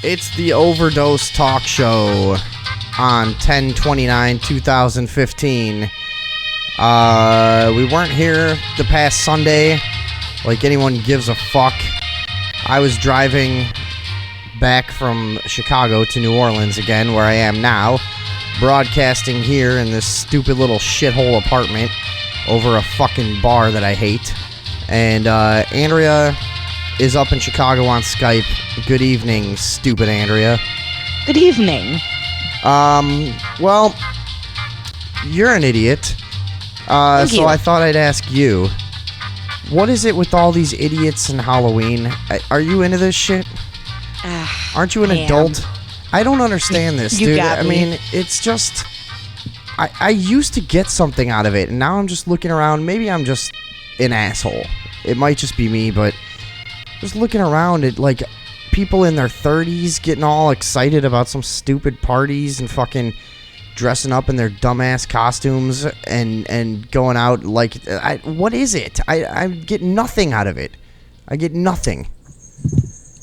It's the Overdose talk show on 10/29/2015. We weren't here the past Sunday, like anyone gives a fuck. I was driving back from Chicago to New Orleans again, where I am now, broadcasting here in this stupid little shithole apartment over a fucking bar that I hate. And Andrea is up in Chicago on Skype. Good evening, stupid Andrea. Good evening. Well, you're an idiot. Thank you. I thought I'd ask you, what is it with all these idiots and Halloween? Are you into this shit? Aren't you an adult? I don't understand this, You dude. got me. I mean, it's just... I used to get something out of it, and now I'm just looking around. Maybe I'm just an asshole. It might just be me, but just looking around at, like, people in their 30s getting all excited about some stupid parties and fucking dressing up in their dumbass costumes and going out, like, what is it? I get nothing out of it. I get nothing.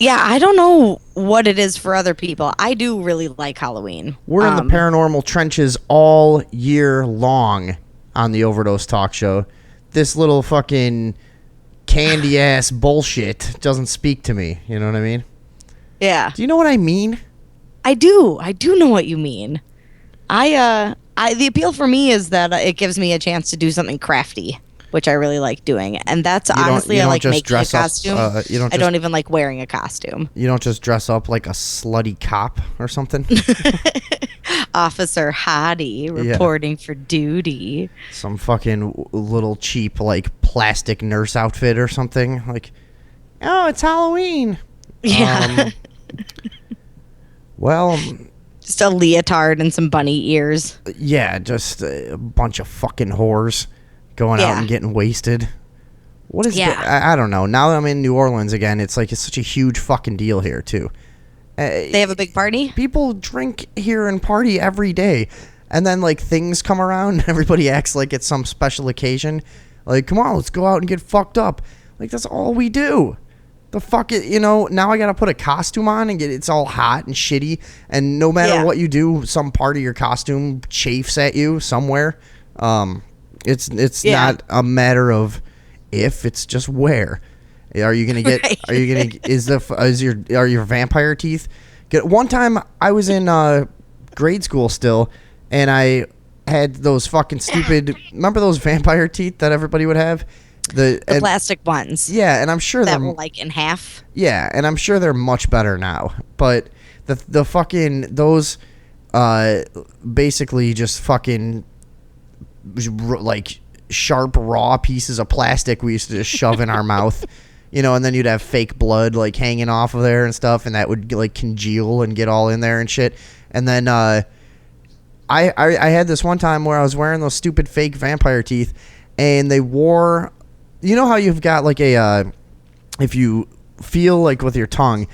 Yeah, I don't know what it is for other people. I do really like Halloween. We're in the paranormal trenches all year long on the Overdose talk show. This little fucking candy ass bullshit doesn't speak to me. You know what I mean? Yeah. Do you know what I mean? I do know what you mean. The appeal for me is that it gives me a chance to do something crafty, which I really like doing. And that's honestly, I like making a costume. I don't even like wearing a costume. You don't just dress up like a slutty cop or something? Officer Hottie reporting for duty. Some fucking little cheap, like, plastic nurse outfit or something. Like, oh, it's Halloween. Yeah. Well... Just a leotard and some bunny ears. Yeah, just a bunch of fucking whores going out and getting wasted. What is that? I don't know. Now that I'm in New Orleans again, it's like it's such a huge fucking deal here, too. They have a big party? People drink here and party every day. And then, like, things come around and everybody acts like it's some special occasion. Like, come on, let's go out and get fucked up. Like, that's all we do. The fuck it, you know, now I gotta put a costume on and it's all hot and shitty, and no matter what you do, some part of your costume chafes at you somewhere. It's not a matter of if, it's just where. Are you gonna get? Right. Are you gonna? Are your vampire teeth? One time I was in grade school still, and I had those fucking stupid. Remember those vampire teeth that everybody would have? The plastic ones. Yeah, and I'm sure that were like in half. Yeah, and I'm sure they're much better now. But the fucking those basically just fucking like sharp raw pieces of plastic we used to just shove in our mouth. You know, and then you'd have fake blood like hanging off of there and stuff, and that would like congeal and get all in there and shit. And then I had this one time where I was wearing those stupid fake vampire teeth, and they wore. You know how you've got like a, if you feel like with your tongue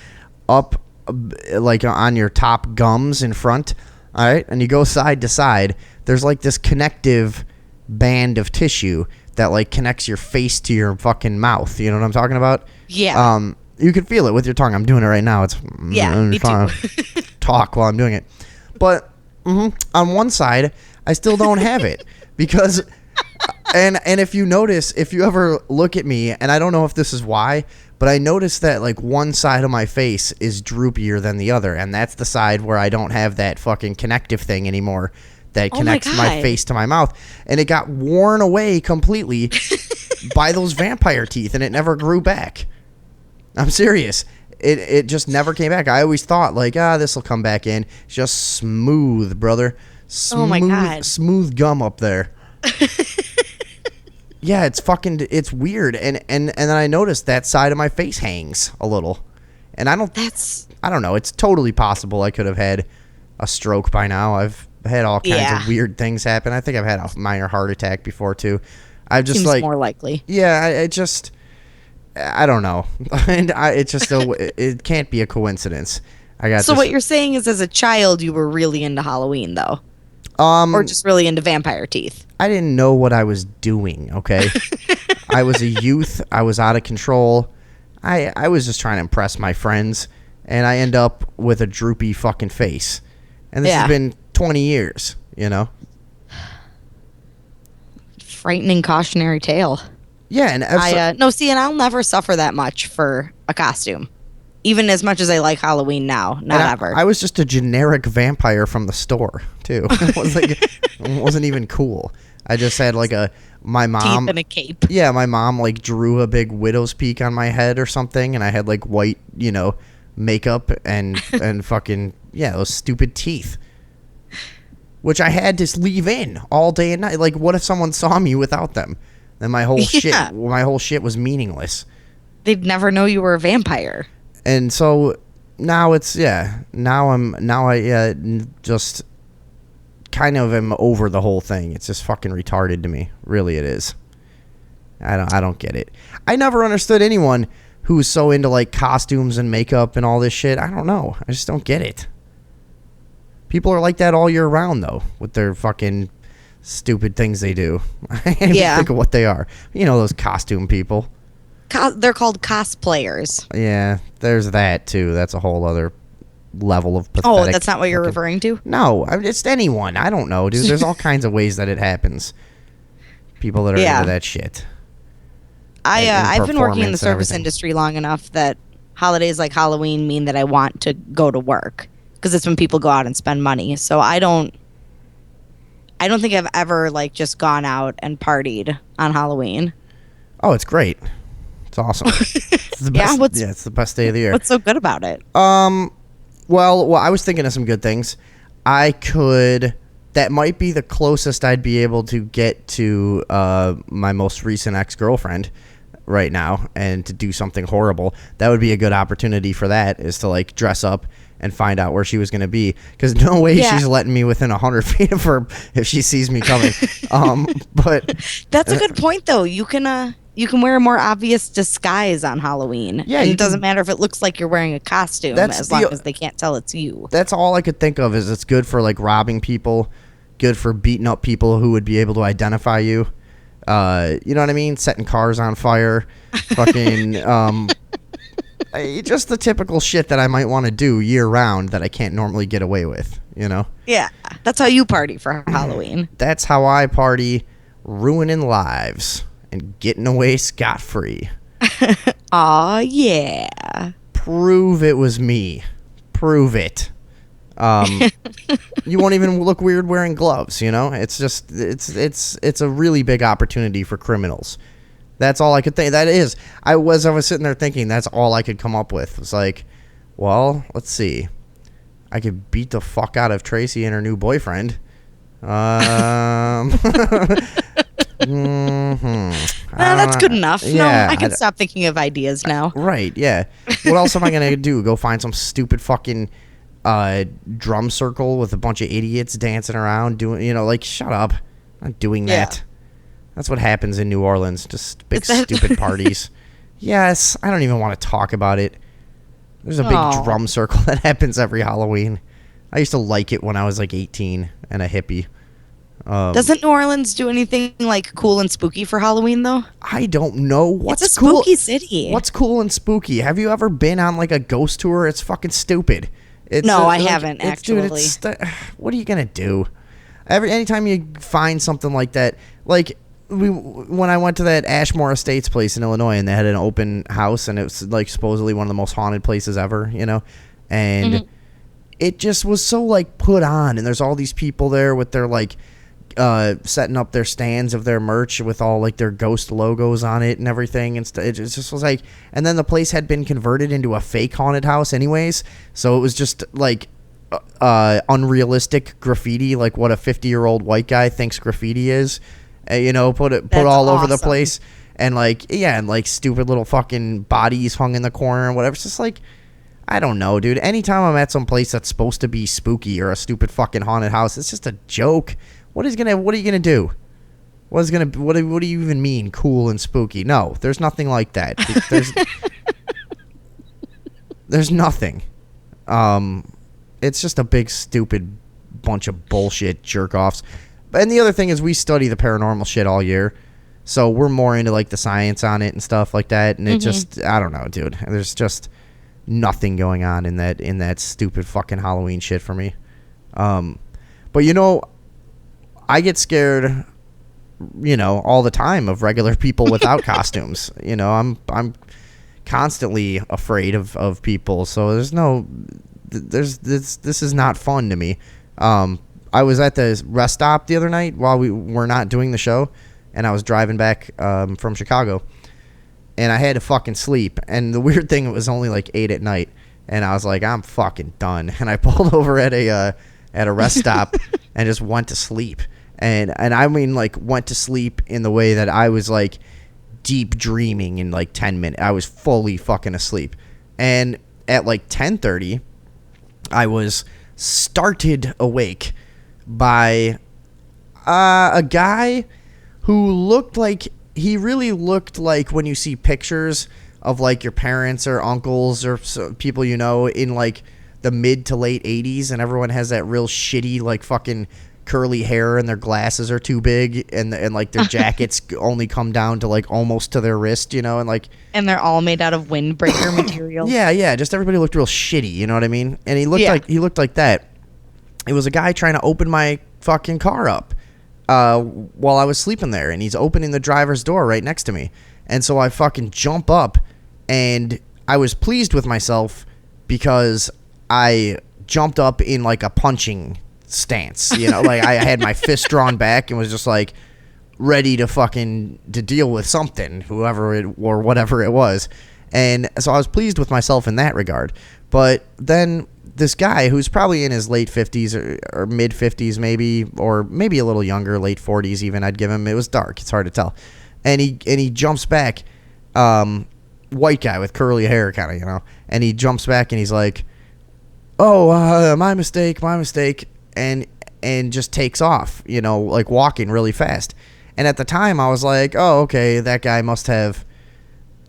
up like on your top gums in front, all right, and you go side to side, there's like this connective band of tissue that like connects your face to your fucking mouth. You know what I'm talking about? Yeah. You can feel it with your tongue. I'm doing it right now. It's me too. Talk while I'm doing it. But on one side, I still don't have it because... And if you notice, if you ever look at me, and I don't know if this is why, but I notice that like one side of my face is droopier than the other, and that's the side where I don't have that fucking connective thing anymore that connects my face to my mouth. And it got worn away completely by those vampire teeth, and it never grew back. I'm serious. It just never came back. I always thought like, this will come back in. Just smooth, brother. Smooth, oh my God. Smooth gum up there. Yeah, it's weird, and then I noticed that side of my face hangs a little, and I don't know. It's totally possible I could have had a stroke by now. I've had all kinds of weird things happen. I think I've had a minor heart attack before too. I've just Seems more likely. Yeah, I don't know, and it can't be a coincidence. So what you're saying is, as a child, you were really into Halloween, though. Or just really into vampire teeth. I didn't know what I was doing, okay? I was a youth. I was out of control. I was just trying to impress my friends. and I end up with a droopy fucking face. And this has been 20 years, you know? Frightening cautionary tale. Yeah, and and I'll never suffer that much for a costume. Even as much as I like Halloween now, ever. I was just a generic vampire from the store, too. It wasn't even cool. I just had like my mom teeth and a cape. Yeah, my mom like drew a big widow's peak on my head or something, and I had like white, makeup and fucking those stupid teeth, which I had to leave in all day and night. Like, what if someone saw me without them? Then my whole shit was meaningless. They'd never know you were a vampire. And so now it's I just kind of am over the whole thing. It's just fucking retarded to me. Really, it is. I don't get it. I never understood anyone who's so into like costumes and makeup and all this shit. I don't know. I just don't get it. People are like that all year round though, with their fucking stupid things they do. I can't even think of what they are. You know, those costume people. They're called cosplayers. Yeah, there's that too. That's a whole other level of pathetic. Oh, that's not what you're referring to? No, it's anyone. I don't know, dude. There's all kinds of ways that it happens. People that are into that shit. I've been working in the service industry long enough that holidays like Halloween mean that I want to go to work because it's when people go out and spend money. So I don't think I've ever like just gone out and partied on Halloween. Oh, it's great. It's awesome. It's the best. It's the best day of the year. What's so good about it? Well, I was thinking of some good things. That might be the closest I'd be able to get to my most recent ex-girlfriend right now, and to do something horrible. That would be a good opportunity for that, is to like dress up and find out where she was going to be, because no way she's letting me within 100 feet of her if she sees me coming. But that's a good point, though. You can wear a more obvious disguise on Halloween. Yeah, and it doesn't matter if it looks like you're wearing a costume, as long as they can't tell it's you. That's all I could think of. Is it's good for like robbing people, good for beating up people who would be able to identify you. You know what I mean? Setting cars on fire, fucking just the typical shit that I might want to do year round that I can't normally get away with. You know? Yeah, that's how you party for Halloween. That's how I party, ruining lives and getting away scot-free. Aw, yeah. Prove it was me. Prove it. You won't even look weird wearing gloves, you know? It's just it's a really big opportunity for criminals. That's all I could think. That is. I was sitting there thinking that's all I could come up with. It was like, well, let's see. I could beat the fuck out of Tracy and her new boyfriend. That's good enough. Yeah, no, I can stop thinking of ideas now. Right, yeah. What else am I going to do? Go find some stupid fucking drum circle with a bunch of idiots dancing around doing, like, shut up. I'm not doing that. That's what happens in New Orleans. Just big stupid parties. Yes, I don't even want to talk about it. There's a big drum circle that happens every Halloween. I used to like it when I was like 18 and a hippie. Doesn't New Orleans do anything like cool and spooky for Halloween though? I don't know. What's it's a spooky city. What's cool and spooky? Have you ever been on like a ghost tour? It's fucking stupid. I haven't actually. What are you gonna do? Anytime you find something like that, like when I went to that Ashmore Estates place in Illinois, and they had an open house, and it was like supposedly one of the most haunted places ever, and it just was so like put on, and there's all these people there with their like setting up their stands of their merch with all like their ghost logos on it and everything, and it just was like, and then the place had been converted into a fake haunted house anyways, so it was just like unrealistic graffiti, like what a 50-year-old white guy thinks graffiti is, put all over the place, and like and like stupid little fucking bodies hung in the corner and whatever. It's just like, I don't know, dude. Anytime I'm at some place that's supposed to be spooky or a stupid fucking haunted house, it's just a joke. What are you gonna do? What do you even mean, cool and spooky? No, there's nothing like that. There's nothing. It's just a big stupid bunch of bullshit jerk offs. And the other thing is, we study the paranormal shit all year, so we're more into like the science on it and stuff like that. And it just, I don't know, dude. nothing going on in that stupid fucking Halloween shit for me. But you know, I get scared, you know, all the time of regular people without costumes. You know, I'm constantly afraid of people. So this is not fun to me. I was at the rest stop the other night while we were not doing the show, and I was driving back from Chicago, and I had to fucking sleep. And the weird thing, it was only like 8 at night, and I was like, I'm fucking done. And I pulled over at a rest stop and just went to sleep. And I mean, like, went to sleep in the way that I was like deep dreaming in like 10 minutes. I was fully fucking asleep. And at like 10:30, I was started awake by a guy who looked like, he really looked like when you see pictures of like your parents or uncles or people you know in like the mid to late 80s, and everyone has that real shitty like fucking curly hair, and their glasses are too big, and like their jackets only come down to like almost to their wrist, you know, and they're all made out of windbreaker material. Yeah, just everybody looked real shitty, you know what I mean? And he looked like that. It was a guy trying to open my fucking car up while I was sleeping there, and he's opening the driver's door right next to me. And so I fucking jump up, and I was pleased with myself because I jumped up in like a punching stance, you know, like I had my fist drawn back and was just like ready to deal with something, whoever it or whatever it was. And so I was pleased with myself in that regard. But then this guy who's probably in his late 50s or mid 50s maybe, or maybe a little younger, late 40s even, I'd give him. It was dark, it's hard to tell. And he jumps back, white guy with curly hair kind of, you know, and he jumps back and he's like, oh, my mistake, and just takes off, you know, like walking really fast. And at the time I was like, oh, okay, that guy must have,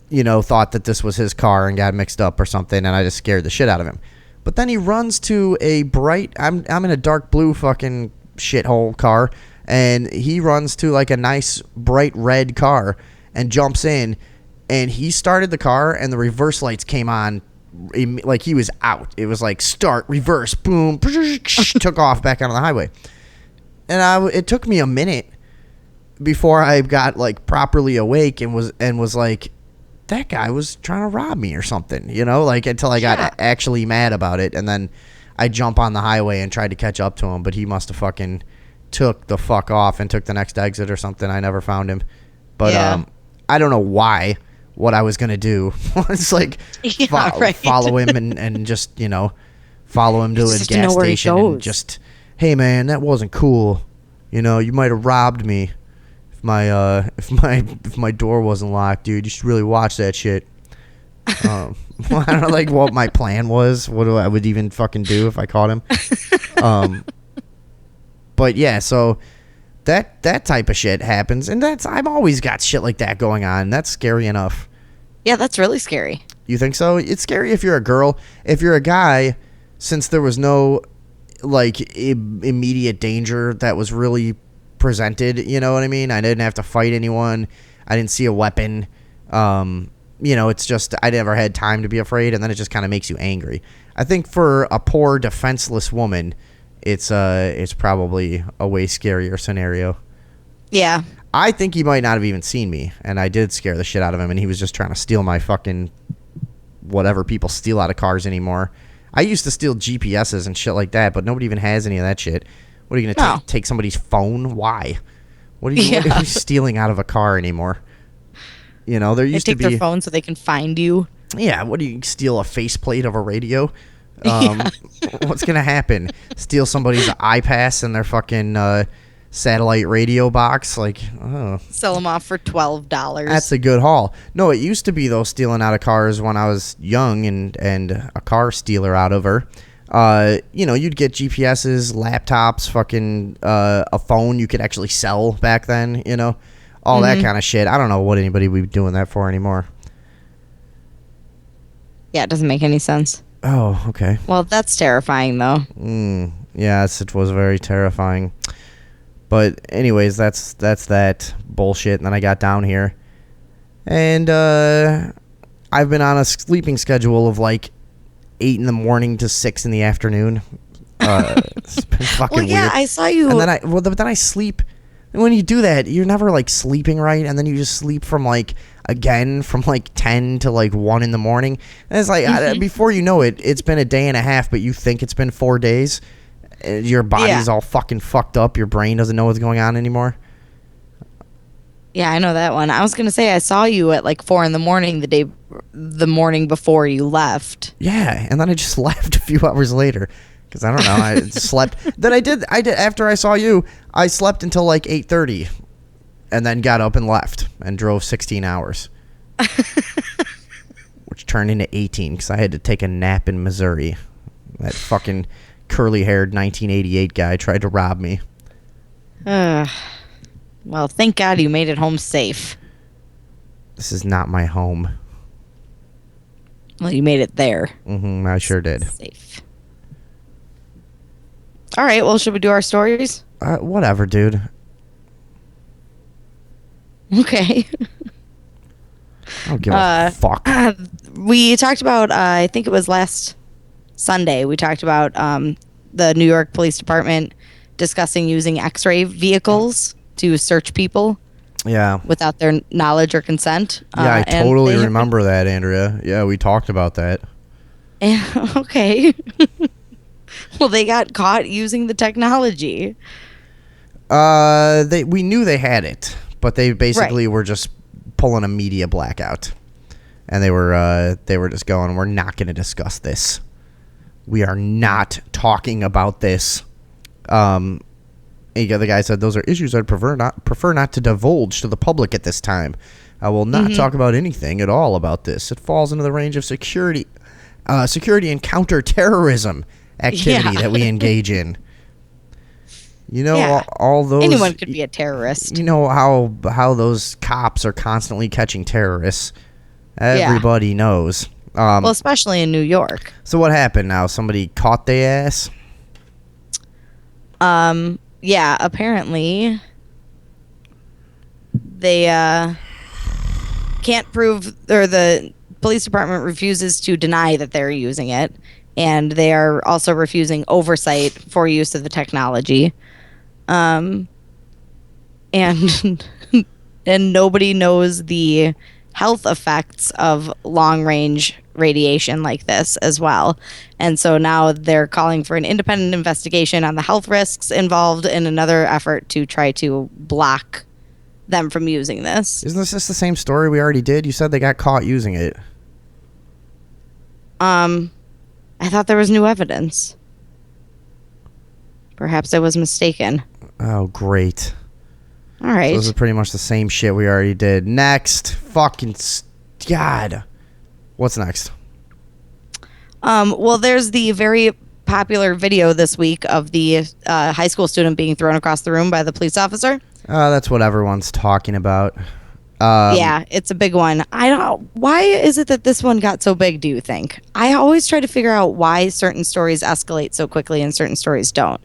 you know, thought that this was his car and got mixed up or something, and I just scared the shit out of him. But then he runs to a bright, I'm in a dark blue fucking shithole car, and he runs to like a nice bright red car and jumps in, and he started the car and the reverse lights came on like he was out. It was like start, reverse, boom, took off back onto the highway. And it took me a minute before I got like properly awake and was like, that guy was trying to rob me or something, you know, like until I got actually mad about it. And then I jump on the highway and tried to catch up to him, but he must have fucking took the fuck off and took the next exit or something. I never found him. But I don't know what I was going to do. It's like follow him and just, you know, follow him to a gas station and just, hey man, that wasn't cool. You know, you might have robbed me. If my door wasn't locked, dude, you should really watch that shit. I don't know, like what my plan was, what I would even fucking do if I caught him. But yeah, so that type of shit happens, and I've always got shit like that going on. That's scary enough. Yeah, that's really scary. You think so? It's scary if you're a girl. If you're a guy, since there was no like immediate danger that was really presented, you know what I mean? I didn't have to fight anyone. I didn't see a weapon. You know, it's just I never had time to be afraid, and then it just kind of makes you angry. I think for a poor defenseless woman, it's probably a way scarier scenario. Yeah. I think he might not have even seen me, and I did scare the shit out of him, and he was just trying to steal my fucking whatever people steal out of cars anymore. I used to steal GPSs and shit like that, but nobody even has any of that shit. What are you going to take somebody's phone? Why? What are you stealing out of a car anymore? You know, there used to be... They take their phone so they can find you. Yeah, what do you steal, a faceplate of a radio? What's going to happen? Steal somebody's iPass and their fucking satellite radio box? Like, oh. Sell them off for $12. That's a good haul. No, it used to be, though, stealing out of cars when I was young and a car stealer out of her. You know, you'd get GPSs, laptops, fucking a phone you could actually sell back then, you know, all that kind of shit. I don't know what anybody would be doing that for anymore. Yeah, it doesn't make any sense. Oh, okay. Well, that's terrifying, though. Yes, it was very terrifying. But anyways, that's that bullshit. And then I got down here, and I've been on a sleeping schedule of like 8 in the morning to 6 in the afternoon. It's been fucking weird. I saw you. And then but then I sleep. And when you do that, you're never like sleeping right, and then you just sleep from like 10 to like 1 in the morning. And it's like before you know it, it's been a day and a half, but you think it's been 4 days. Your body's all fucking fucked up. Your brain doesn't know what's going on anymore. Yeah, I know that one. I was gonna say I saw you at like 4 in the morning the morning before you left. Yeah, and then I just left a few hours later. Because I don't know, I slept. Then I did after I saw you, I slept until like 8:30, and then got up and left and drove 16 hours, which turned into 18 because I had to take a nap in Missouri. That fucking curly-haired 1988 guy tried to rob me. Well, thank God you made it home safe. This is not my home. Well, you made it there. I sure did. Safe. All right, well, should we do our stories? Whatever, dude. Okay. I don't give a fuck. We talked about, I think it was last Sunday, we talked about the New York Police Department discussing using X-ray vehicles to search people. Yeah. Without their knowledge or consent. Yeah, I totally remember that, Andrea. Yeah, we talked about that. Okay. Well, they got caught using the technology. We knew they had it, but they basically were just pulling a media blackout, and they were just going, "We're not going to discuss this. We are not talking about this." The guy said, "Those are issues I'd prefer not to divulge to the public at this time. I will not talk about anything at all about this. It falls into the range of security and counterterrorism activity that we engage in." You know, all those... Anyone could be a terrorist. You know how those cops are constantly catching terrorists. Everybody knows. Well, especially in New York. So what happened now? Somebody caught their ass? Yeah, apparently they can't prove, or the police department refuses to deny that they're using it. And they are also refusing oversight for use of the technology. And and nobody knows the health effects of long-range radiation like this as well. And so now they're calling for an independent investigation on the health risks involved in another effort to try to block them from using this. Isn't this just the same story we already did? You said they got caught using it. I thought there was new evidence. Perhaps I was mistaken. Oh, great. All right. So this is pretty much the same shit we already did. Next. Fucking... God. What's next? Well, there's the very popular video this week of the high school student being thrown across the room by the police officer. That's what everyone's talking about. Yeah, it's a big one. Why is it that this one got so big, do you think? I always try to figure out why certain stories escalate so quickly and certain stories don't.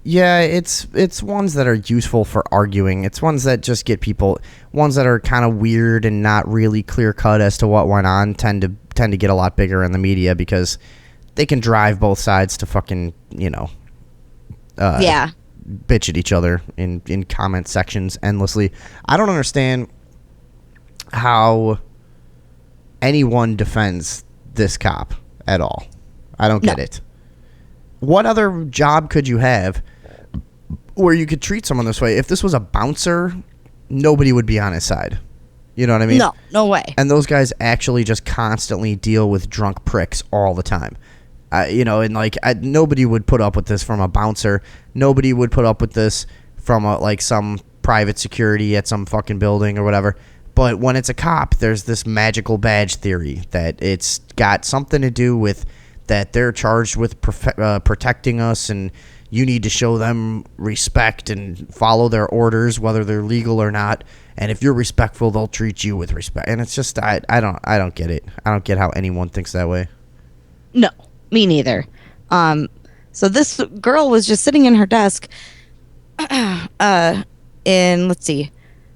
Yeah, it's ones that are useful for arguing. It's ones that just get people, ones that are kind of weird and not really clear cut as to what went on tend to get a lot bigger in the media because they can drive both sides to fucking, bitch at each other in comment sections endlessly. I don't understand how anyone defends this cop at all. I don't get it. What other job could you have where you could treat someone this way? If this was a bouncer, nobody would be on his side. You know what I mean? No way. And those guys actually just constantly deal with drunk pricks all the time. Nobody would put up with this from a bouncer. Nobody would put up with this from some private security at some fucking building or whatever. But when it's a cop, there's this magical badge theory that it's got something to do with that they're charged with protecting us, and you need to show them respect and follow their orders, whether they're legal or not. And if you're respectful, they'll treat you with respect. And it's just I don't get it. I don't get how anyone thinks that way. No, me neither. So this girl was just sitting in her desk in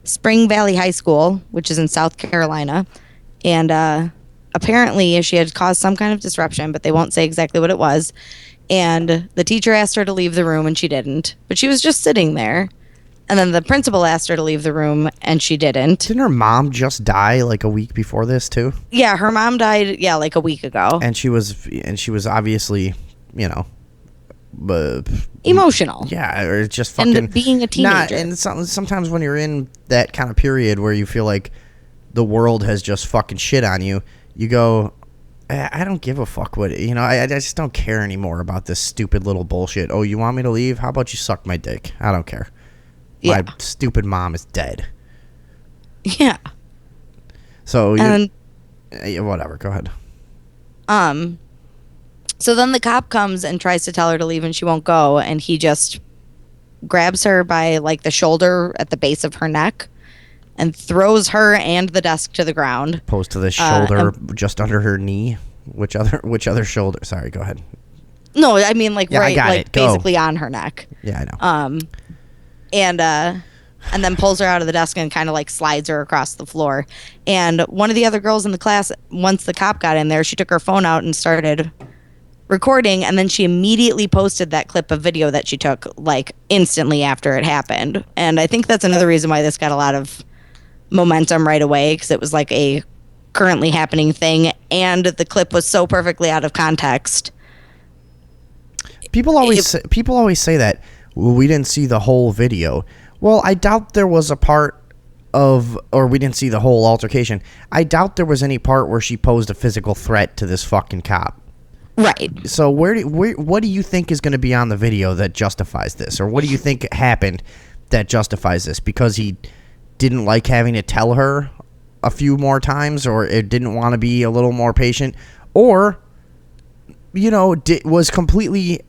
Spring Valley High School, which is in South Carolina, and apparently she had caused some kind of disruption, but they won't say exactly what it was. And the teacher asked her to leave the room, and she didn't. But she was just sitting there. And then the principal asked her to leave the room, and she didn't. Didn't her mom just die like a week before this too? Yeah, her mom died. Yeah, like a week ago. And she was obviously, emotional. Yeah, or just fucking and being a teenager. And sometimes when you're in that kind of period where you feel like the world has just fucking shit on you, you go, I don't give a fuck what I just don't care anymore about this stupid little bullshit. Oh, you want me to leave? How about you suck my dick? I don't care. My stupid mom is dead. Yeah. So whatever. Go ahead. So then the cop comes and tries to tell her to leave, and she won't go. And he just grabs her by like the shoulder at the base of her neck and throws her and the desk to the ground. Opposed to the shoulder just under her knee. Which other shoulder? Sorry, go ahead. No, I mean basically Go. on her neck. Yeah, I know. And then pulls her out of the desk and kind of like slides her across the floor. And one of the other girls in the class, once the cop got in there, she took her phone out and started recording, and then she immediately posted that clip of video that she took like instantly after it happened. And I think that's another reason why this got a lot of momentum right away, because it was like a currently happening thing, and the clip was so perfectly out of context. People always say that, well, we didn't see the whole video. Well, I doubt there was a part or we didn't see the whole altercation. I doubt there was any part where she posed a physical threat to this fucking cop. Right. So what do you think is going to be on the video that justifies this? Or what do you think happened that justifies this? Because he didn't like having to tell her a few more times, or it didn't want to be a little more patient, or, was completely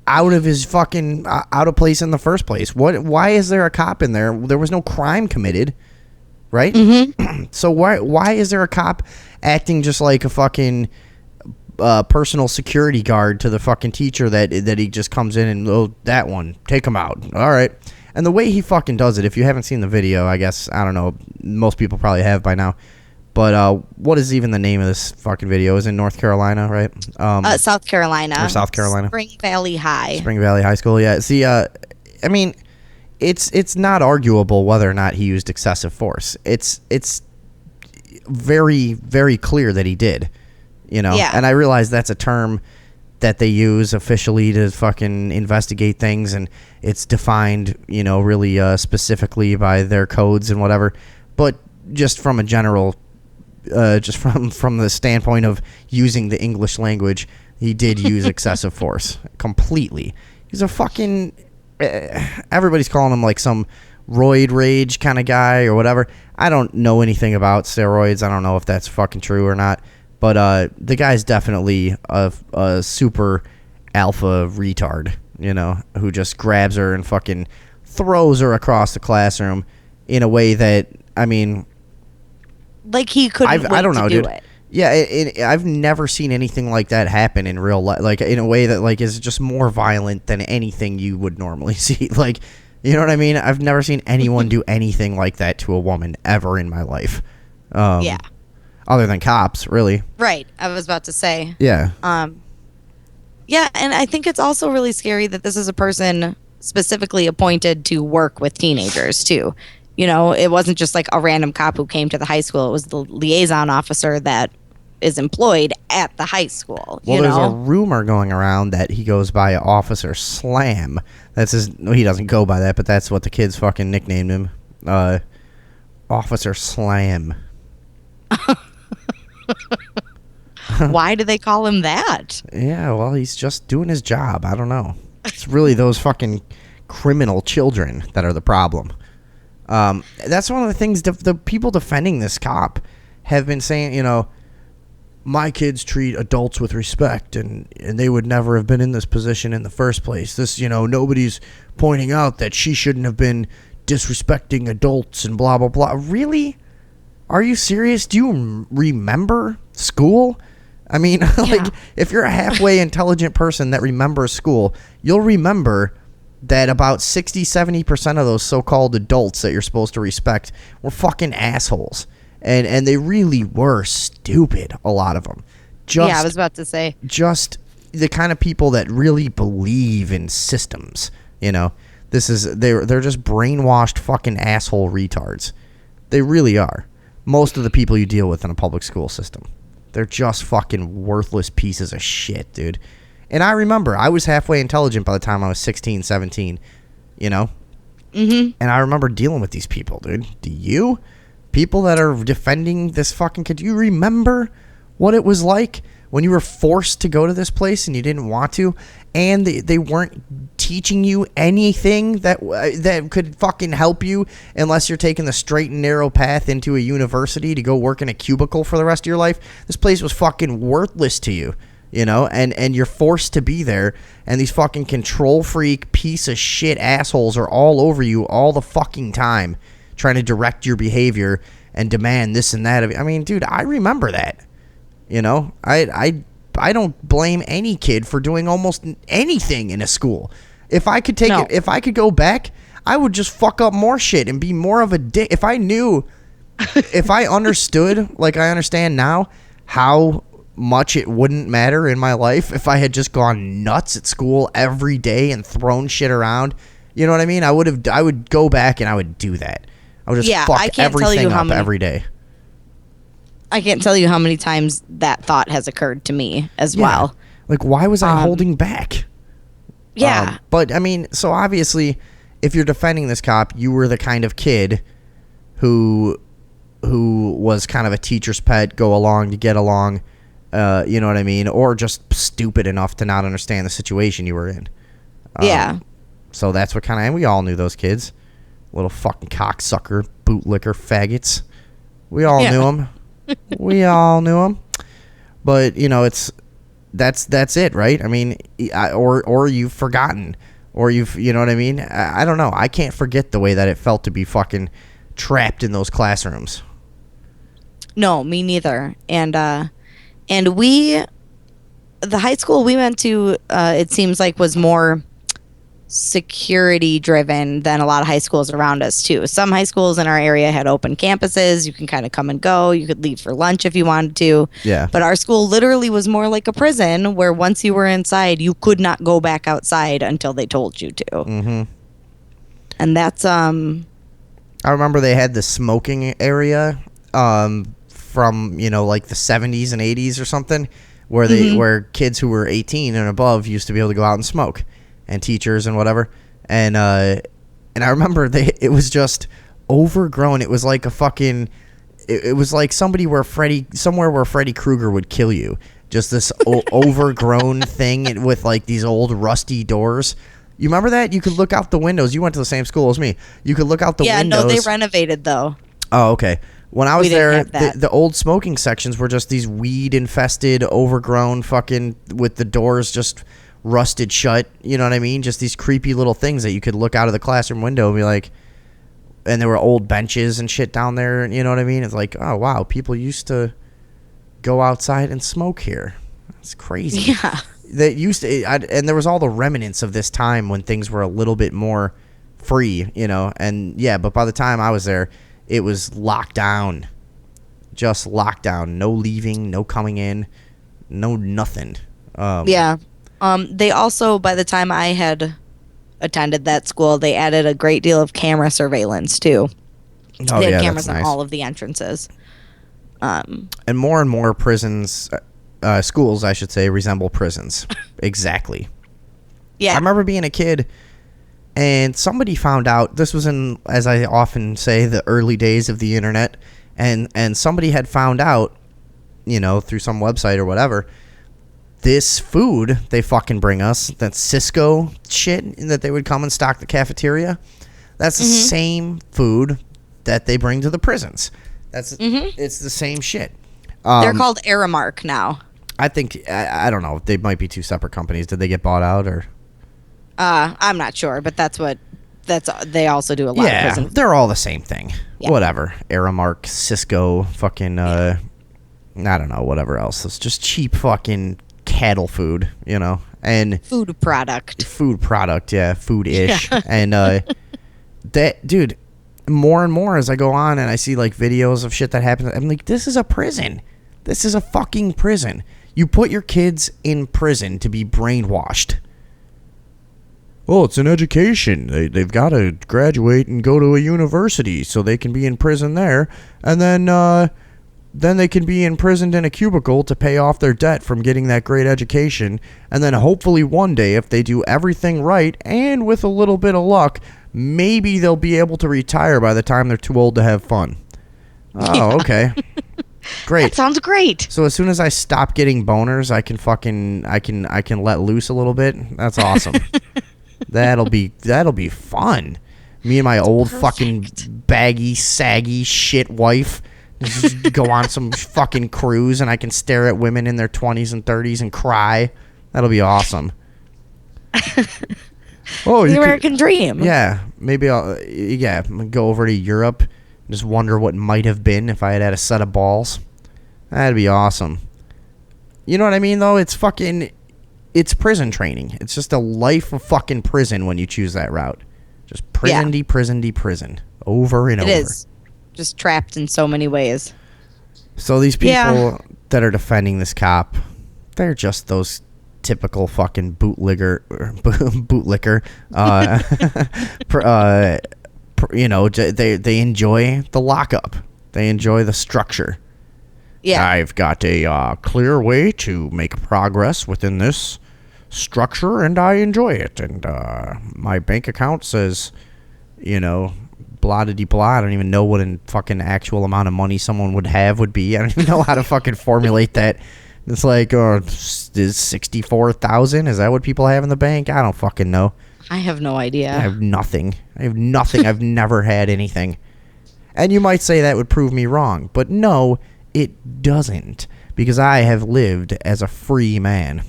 out of his fucking out of place in the first place. Why is there a cop in there? There was no crime committed, right? Mm-hmm. So why is there a cop acting just like a fucking personal security guard to the fucking teacher that he just comes in and that one, take him out. All right. And the way he fucking does it, if you haven't seen the video, I guess, I don't know, most people probably have by now. But what is even the name of this fucking video? Is in North Carolina, right? South Carolina. Or South Carolina. Spring Valley High. Spring Valley High School, yeah. See, I mean, it's not arguable whether or not he used excessive force. It's very, very clear that he did, Yeah. And I realize that's a term that they use officially to fucking investigate things, and it's defined, really specifically by their codes and whatever. But just from a general... just from the standpoint of using the English language, he did use excessive force completely. He's a fucking everybody's calling him like some roid rage kind of guy or whatever. I don't know anything about steroids. I don't know if that's fucking true or not, but the guy's definitely a super alpha retard, who just grabs her and fucking throws her across the classroom in a way that, I mean, like he couldn't I don't know, do dude. It. Yeah, I've never seen anything like that happen in real life, like in a way that like is just more violent than anything you would normally see. Like, you know what I mean? I've never seen anyone do anything like that to a woman ever in my life. Yeah. Other than cops, really. Right. I was about to say. Yeah. Yeah, and I think it's also really scary that this is a person specifically appointed to work with teenagers too. It wasn't just like a random cop who came to the high school. It was the liaison officer that is employed at the high school. Well, there's a rumor going around that he goes by Officer Slam. That's he doesn't go by that, but that's what the kids fucking nicknamed him. Officer Slam. Why do they call him that? Yeah, well, he's just doing his job. I don't know. It's really those fucking criminal children that are the problem. That's one of the things the people defending this cop have been saying, my kids treat adults with respect, and they would never have been in this position in the first place. This, nobody's pointing out that she shouldn't have been disrespecting adults and blah, blah, blah. Really? Are you serious? Do you remember school? I mean, like, if you're a halfway intelligent person that remembers school, you'll remember that about 60-70% of those so-called adults that you're supposed to respect were fucking assholes. And they really were stupid, a lot of them. Yeah, I was about to say. Just the kind of people that really believe in systems, you know. They're just brainwashed fucking asshole retards. They really are. Most of the people you deal with in a public school system. They're just fucking worthless pieces of shit, dude. And I remember, I was halfway intelligent by the time I was 16, 17, you know? Mm-hmm. And I remember dealing with these people, dude. Do you? People that are defending this fucking kid. Do you remember what it was like when you were forced to go to this place and you didn't want to? And they weren't teaching you anything that could fucking help you unless you're taking the straight and narrow path into a university to go work in a cubicle for the rest of your life. This place was fucking worthless to you, you know, and you're forced to be there, and these fucking control freak piece of shit assholes are all over you all the fucking time trying to direct your behavior and demand this and that of you. I mean, dude, I remember that, you know. I don't blame any kid for doing almost anything in a school. If I could if I could go back, I would just fuck up more shit and be more of a dick. If I knew, if I understood, like I understand now, how much it wouldn't matter in my life if I had just gone nuts at school every day and thrown shit around. You know what I mean? I would go back and I would do that. I would just fuck everything up every day. I can't tell you how many times that thought has occurred to me as well. Like, why was I holding back? Yeah. But, I mean, so obviously, if you're defending this cop, you were the kind of kid who was kind of a teacher's pet, go along to get along, you know what I mean? Or just stupid enough to not understand the situation you were in. Yeah. So that's what kind of... And we all knew those kids. Little fucking cocksucker, bootlicker faggots. We all knew them. We all knew him, but you know that's it, right? I mean, or you've forgotten, or you know what I mean? I don't know. I can't forget the way that it felt to be fucking trapped in those classrooms. No, me neither. And the high school we went to, it seems like was more security driven than a lot of high schools around us too. Some high schools in our area had open campuses. You can kind of come and go. You could leave for lunch if you wanted to. Yeah. But our school literally was more like a prison where once you were inside, you could not go back outside until they told you to. Mm-hmm. And that's I remember they had the smoking area from, you know, like the 70s and 80s or something, where where kids who were 18 and above used to be able to go out and smoke. And teachers and whatever, and I remember it was just overgrown. It was like a fucking, it was like somewhere where Freddy Krueger would kill you. Just this overgrown thing with like these old rusty doors. You remember that? You could look out the windows. You went to the same school as me. You could look out the windows. Yeah, no, they renovated though. Oh, okay. When I was there, the old smoking sections were just these weed infested, overgrown fucking with the doors just rusted shut, you know what I mean? Just these creepy little things that you could look out of the classroom window and be like, and there were old benches and shit down there, you know what I mean? It's like, oh wow, people used to go outside and smoke here. It's crazy. Yeah. That used to, and there was all the remnants of this time when things were a little bit more free, you know, and yeah, but by the time I was there, it was locked down. Just locked down. No leaving, no coming in, no nothing. Yeah. They also, by the time I had attended that school, they added a great deal of camera surveillance too. Oh, they had yeah, cameras that's on nice. all of the entrances. And more prisons, schools, I should say, resemble prisons. Exactly. Yeah. I remember being a kid, and somebody found out, this was in, as I often say, the early days of the internet, and somebody had found out, you know, through some website or whatever, this food they fucking bring us, that Cisco shit that they would come and stock the cafeteria, that's the same food that they bring to the prisons. It's the same shit. They're called Aramark now. I think, I don't know, they might be two separate companies. Did they get bought out or? I'm not sure, but they also do a lot of prisons. They're all the same thing. Yeah. Whatever. Aramark, Cisco, fucking, I don't know, whatever else. It's just cheap fucking cattle food, you know, and food product, yeah, food-ish. Yeah. And that, dude, more and more as I go on and I see like videos of shit that happens, I'm like, this is a prison. This is a fucking prison. You put your kids in prison to be brainwashed. Oh, it's an education. They've got to graduate and go to a university so they can be in prison there. And then they can be imprisoned in a cubicle to pay off their debt from getting that great education. And then hopefully one day, if they do everything right and with a little bit of luck, maybe they'll be able to retire by the time they're too old to have fun. Oh, yeah. Okay. Great. That sounds great. So as soon as I stop getting boners, I can let loose a little bit. That's awesome. That'll be fun. Me and my old fucking baggy, saggy shit wife just go on some fucking cruise, and I can stare at women in their 20s and 30s and cry. That'll be awesome. Oh, the American dream. Yeah, maybe I'll go over to Europe and just wonder what might have been if I had had a set of balls. That'd be awesome. You know what I mean, though? It's prison training. It's just a life of fucking prison when you choose that route. Just prison, over and over. It is. Just trapped in so many ways. So these people that are defending this cop, they're just those typical fucking bootlicker. They enjoy the lockup. They enjoy the structure. Yeah, I've got a clear way to make progress within this structure, and I enjoy it. And my bank account says, blah-de-de-blah. I don't even know what a fucking actual amount of money someone would be. I don't even know how to fucking formulate that. It's like, is 64,000? Is that what people have in the bank? I don't fucking know. I have no idea. I have nothing. I've never had anything. And you might say that would prove me wrong, but no, it doesn't, because I have lived as a free man.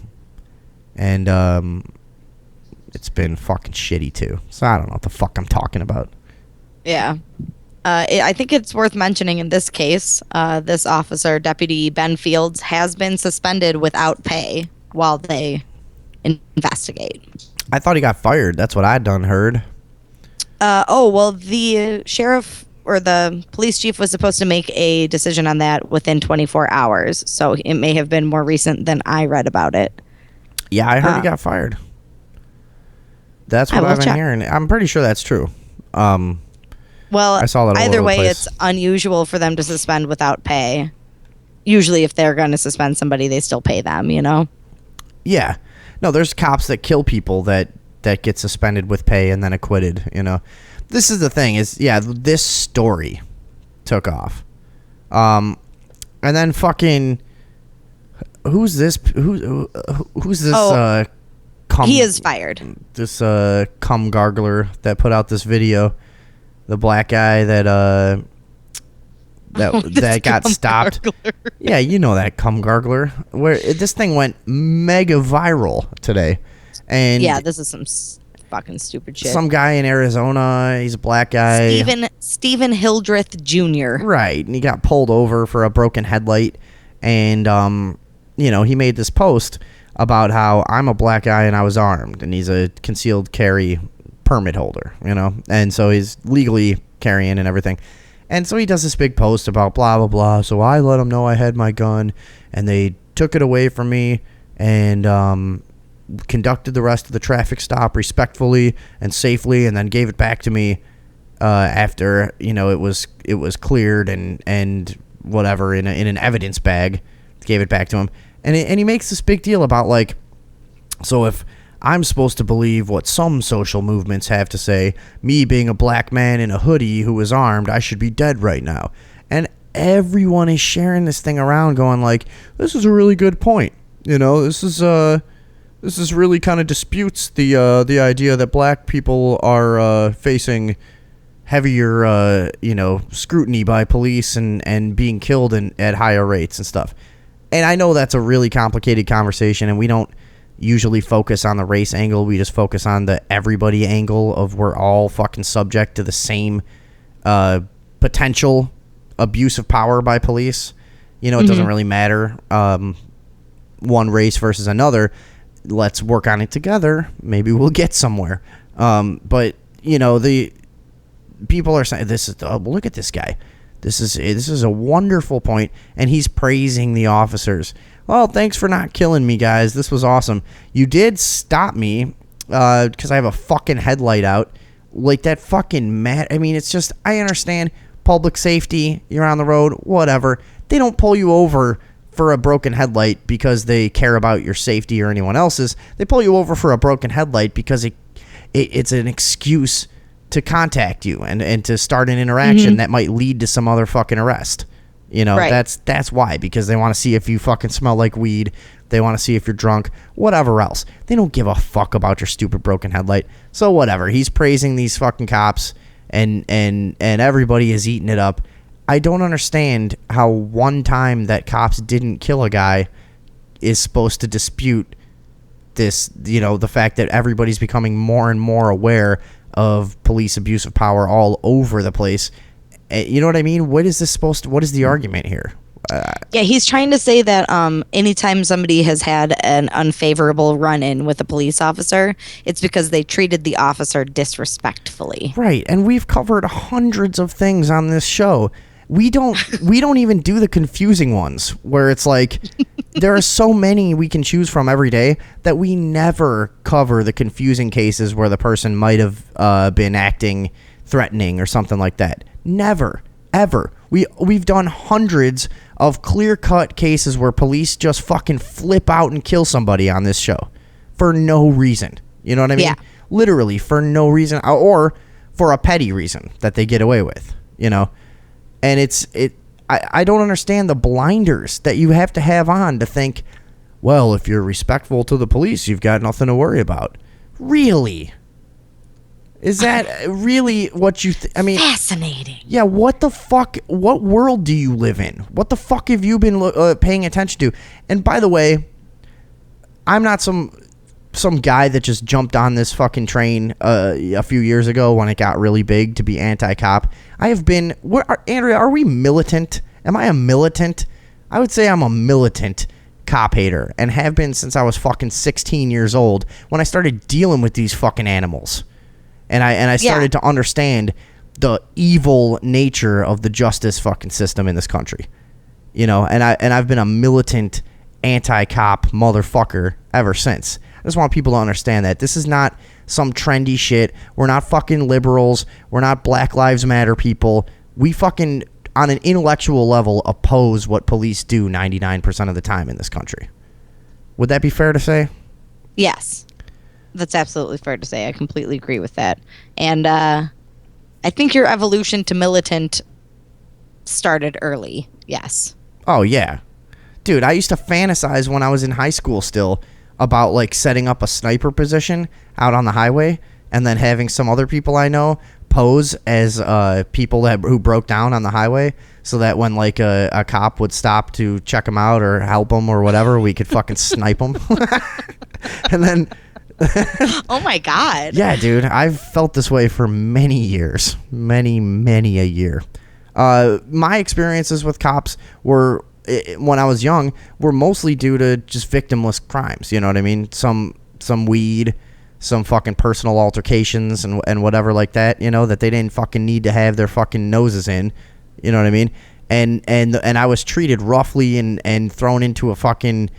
And it's been fucking shitty too. So I don't know what the fuck I'm talking about. Yeah. I think it's worth mentioning in this case, this officer, Deputy Ben Fields, has been suspended without pay while they investigate. I thought he got fired. That's what I'd heard. The sheriff or the police chief was supposed to make a decision on that within 24 hours. So it may have been more recent than I read about it. Yeah, I heard he got fired. That's what I've been hearing. I'm pretty sure that's true. Well, I saw that either way, it's unusual for them to suspend without pay. Usually, if they're going to suspend somebody, they still pay them, Yeah. No, there's cops that kill people that get suspended with pay and then acquitted, This is the thing this story took off. And then fucking... Who's this? Who's this? He is fired. This cum gargler that put out this video, the black guy that got stopped. Gargler. Yeah, you know that cum gargler. Where this thing went mega viral today, and yeah, this is some fucking stupid shit. Some guy in Arizona, he's a black guy, Stephen Hildreth Jr. Right, and he got pulled over for a broken headlight, and he made this post about how I'm a black guy and I was armed, and he's a concealed carry permit holder, and so he's legally carrying and everything. And so he does this big post about blah, blah, blah. So I let them know I had my gun, and they took it away from me and conducted the rest of the traffic stop respectfully and safely, and then gave it back to me after, it was cleared and whatever in an evidence bag. Gave it back to him. And he makes this big deal about, like, so if I'm supposed to believe what some social movements have to say, me being a black man in a hoodie who was armed, I should be dead right now. And everyone is sharing this thing around going like, this is a really good point. This is really kind of disputes the idea that black people are facing heavier, scrutiny by police and being killed at higher rates and stuff. And I know that's a really complicated conversation, and we don't usually focus on the race angle. We just focus on the everybody angle of we're all fucking subject to the same potential abuse of power by police. It doesn't really matter one race versus another. Let's work on it together. Maybe we'll get somewhere. But the people are saying this is look at this guy. This is a wonderful point, and he's praising the officers. Well, thanks for not killing me, guys. This was awesome. You did stop me because I have a fucking headlight out. Like, that fucking mad. I mean, it's just, I understand public safety. You're on the road, whatever. They don't pull you over for a broken headlight because they care about your safety or anyone else's. They pull you over for a broken headlight because it's an excuse to contact you and to start an interaction that might lead to some other fucking arrest. You know, right. That's why, because they want to see if you fucking smell like weed. They want to see if you're drunk, whatever else. They don't give a fuck about your stupid broken headlight. So whatever. He's praising these fucking cops and everybody is eating it up. I don't understand how one time that cops didn't kill a guy is supposed to dispute this, you know, the fact that everybody's becoming more and more aware of police abuse of power all over the place. You know what I mean? What is the argument here? Yeah, he's trying to say that anytime somebody has had an unfavorable run-in with a police officer, it's because they treated the officer disrespectfully. Right, and we've covered hundreds of things on this show. We don't even do the confusing ones where it's like there are so many we can choose from every day that we never cover the confusing cases where the person might have been acting threatening or something like that. Never, ever. We've done hundreds of clear-cut cases where police just fucking flip out and kill somebody on this show for no reason. You know what I mean? Yeah. Literally for no reason, or for a petty reason that they get away with, you know? And I don't understand the blinders that you have to have on to think, well, if you're respectful to the police, you've got nothing to worry about. Really? Is that really what you I mean, fascinating. Yeah, what the fuck? What world do you live in? What the fuck have you been paying attention to? And by the way, I'm not some guy that just jumped on this fucking train a few years ago when it got really big to be anti-cop. I have been... Andrea, are we militant? Am I a militant? I would say I'm a militant cop hater and have been since I was fucking 16 years old when I started dealing with these fucking animals. And I started to understand the evil nature of the justice fucking system in this country. You know, and I've been a militant anti-cop motherfucker ever since. I just want people to understand that this is not some trendy shit. We're not fucking liberals. We're not Black Lives Matter people. We fucking, on an intellectual level, oppose what police do 99% of the time in this country. Would that be fair to say? Yes. That's absolutely fair to say. I completely agree with that. And I think your evolution to militant started early. Yes. Oh, yeah. Dude, I used to fantasize when I was in high school still about like setting up a sniper position out on the highway and then having some other people I know pose as people who broke down on the highway so that when like a cop would stop to check them out or help them or whatever, we could fucking snipe them. And then... Oh my God. Yeah, dude, I've felt this way for many years. Many a year. My experiences with cops were... when I was young, were mostly due to just victimless crimes. You know what I mean? Some weed, some fucking personal altercations and whatever like that, you know, that they didn't fucking need to have their fucking noses in. You know what I mean? And I was treated roughly and thrown into a fucking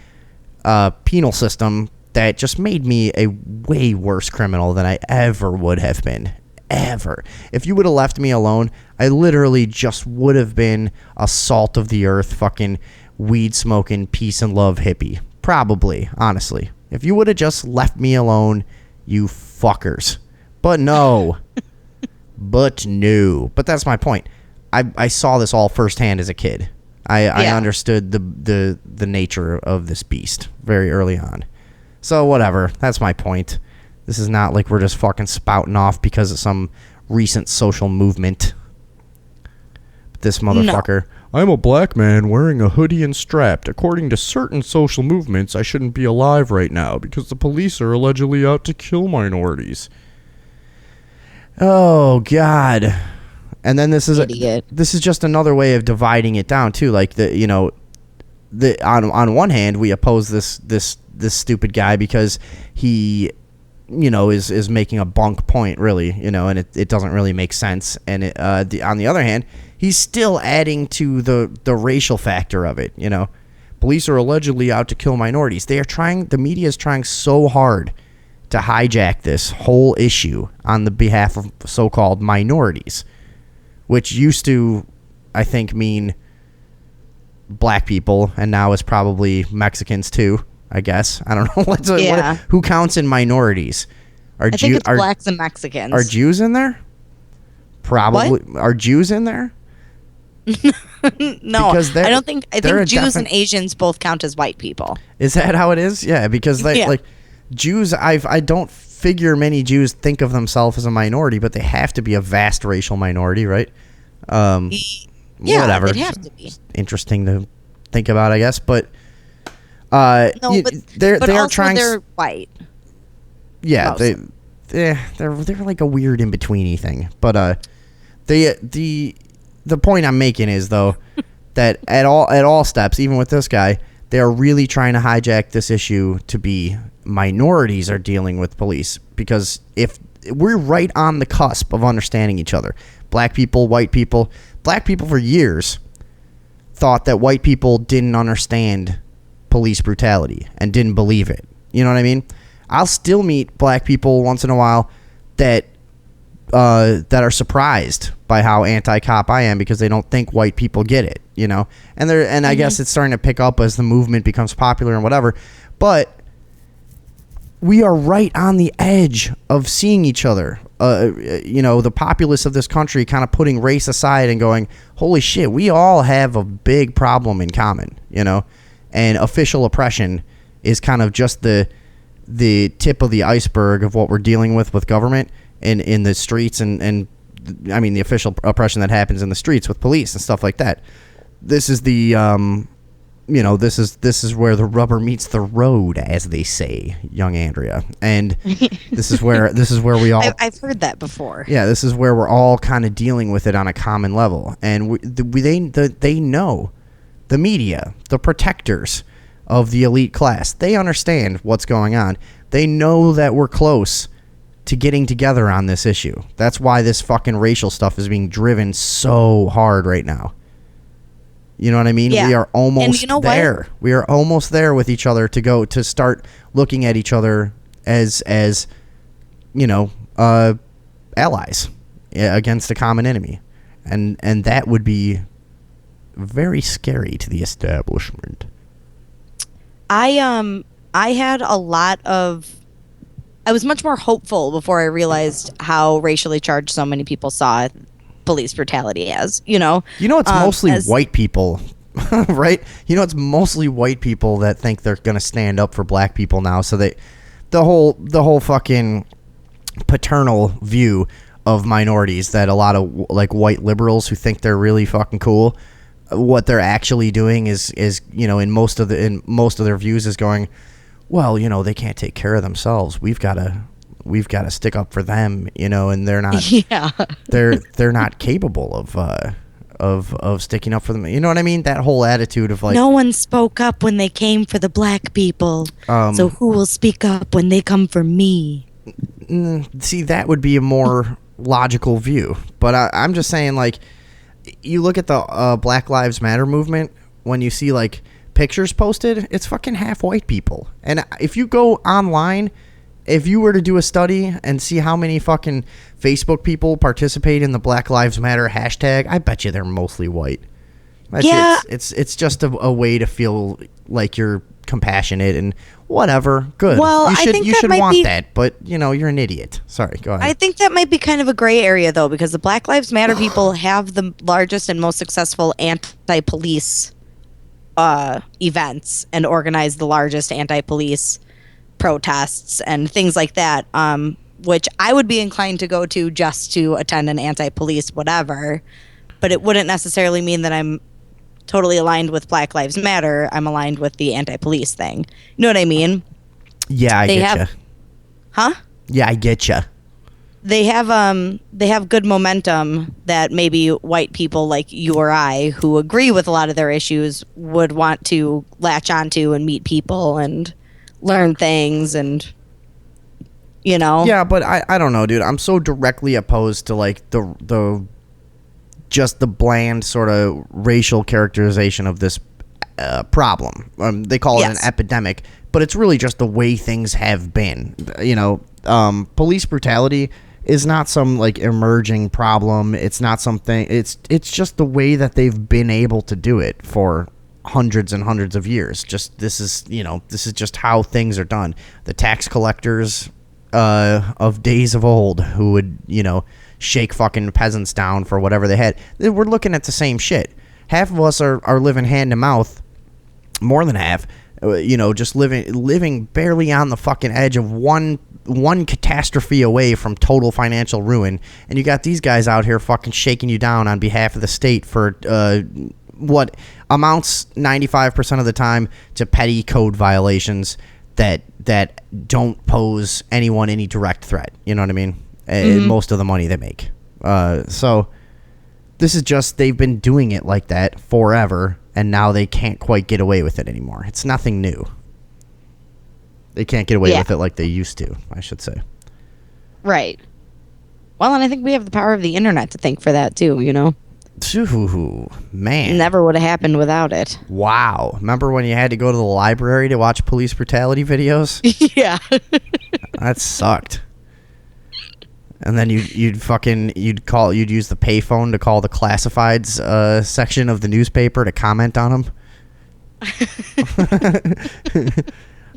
penal system that just made me a way worse criminal than I ever would have been. Ever. If you would have left me alone, I literally just would have been a salt of the earth fucking weed smoking peace and love hippie. Probably, honestly. If you would have just left me alone, you fuckers. But no. But that's my point. I saw this all firsthand as a kid. I understood the nature of this beast very early on. So whatever. That's my point. This is not like we're just fucking spouting off because of some recent social movement. But this motherfucker. No. I'm a black man wearing a hoodie and strapped. According to certain social movements, I shouldn't be alive right now because the police are allegedly out to kill minorities. Oh, God. And then this is just another way of dividing it down, too. Like, on one hand, we oppose this stupid guy because he is making a bunk point, really, and it doesn't really make sense. And on the other hand, he's still adding to the racial factor of it. Police are allegedly out to kill minorities. The media is trying so hard to hijack this whole issue on the behalf of so-called minorities, which used to, I think, mean black people, and now is probably Mexicans too, I guess. I don't know. Who counts in minorities? I think it's blacks and Mexicans. Are Jews in there? Probably. What? Are Jews in there? No, I think Jews and Asians both count as white people. Is that how it is? Yeah, because like Jews, I don't figure many Jews think of themselves as a minority, but they have to be a vast racial minority, right? Whatever. It'd have to be. Interesting to think about, I guess, but they're trying. They're white. Yeah, they're like a weird in betweeny thing, but the point I'm making is, though, that at all steps, even with this guy, they're really trying to hijack this issue to be minorities are dealing with police, because if we're right on the cusp of understanding each other, black people, white people, black people for years thought that white people didn't understand police brutality and didn't believe it. You know what I mean? I'll still meet black people once in a while that are surprised by how anti-cop I am, because they don't think white people get it, and I guess it's starting to pick up as the movement becomes popular and whatever, but we are right on the edge of seeing each other. The populace of this country kind of putting race aside and going, holy shit, we all have a big problem in common, and official oppression is kind of just the tip of the iceberg of what we're dealing with government in the streets, and I mean the official oppression that happens in the streets with police and stuff like that. This is the this is where the rubber meets the road, as they say, young Andrea, and this is where we all. I've heard that before. Yeah, this is where we're all kind of dealing with it on a common level, and they know, the media, the protectors of the elite class, they understand what's going on. They know that we're close to getting together on this issue. That's why this fucking racial stuff is being driven so hard right now. You know what I mean? Yeah. We are almost there. What? We are almost there with each other to start looking at each other as allies against a common enemy. And that would be very scary to the establishment. I had a lot of... I was much more hopeful before I realized how racially charged so many people saw police brutality as, it's mostly white people, right? It's mostly white people that think they're going to stand up for black people now. So the whole fucking paternal view of minorities that a lot of like white liberals who think they're really fucking cool, what they're actually doing is in most of their views is going, well, they can't take care of themselves. We've got to stick up for them, and they're not. Yeah. They're not capable of sticking up for them. You know what I mean? That whole attitude of like, no one spoke up when they came for the black people. So who will speak up when they come for me? See, that would be a more logical view. But I'm just saying, like, you look at the Black Lives Matter movement, when you see like pictures posted, it's fucking half white people. And if you go online, if you were to do a study and see how many fucking Facebook people participate in the Black Lives Matter hashtag, I bet you they're mostly white. Yeah. It's just a way to feel like you're compassionate and whatever. Good. Well, you should want that, but you're an idiot. Sorry, go ahead. I think that might be kind of a gray area though, because the Black Lives Matter people have the largest and most successful anti-police events and organize the largest anti-police protests and things like that, which I would be inclined to go to just to attend an anti-police whatever, but it wouldn't necessarily mean that I'm totally aligned with Black Lives Matter. I'm aligned with the anti-police thing. You know what I mean? Yeah, I get you. Huh? Yeah, I get you. They have good momentum that maybe white people like you or I, who agree with a lot of their issues, would want to latch onto and meet people and learn things and you know? Yeah, but I don't know, dude. I'm so directly opposed to like the just the bland sort of racial characterization of this problem. They call it an epidemic, but it's really just the way things have been. You know, police brutality is not some like emerging problem. It's not something. It's just the way that they've been able to do it for hundreds and hundreds of years. This is just how things are done. The tax collectors of days of old who would, shake fucking peasants down for whatever they had. We're looking at the same shit. Half of us are living hand to mouth, more than half, just living barely on the fucking edge of one catastrophe away from total financial ruin. And you got these guys out here fucking shaking you down on behalf of the state for what amounts 95% of the time to petty code violations that don't pose anyone any direct threat. You know what I mean? Mm-hmm. Most of the money they make. So this is just, they've been doing it like that forever, and now they can't quite get away with it anymore. It's nothing new. They can't get away with it like they used to, I should say. Right. Well, and I think we have the power of the internet to thank for that too, Ooh, man. Never would have happened without it. Wow. Remember when you had to go to the library to watch police brutality videos? Yeah. That sucked. And then you'd use the payphone to call the classifieds section of the newspaper to comment on them.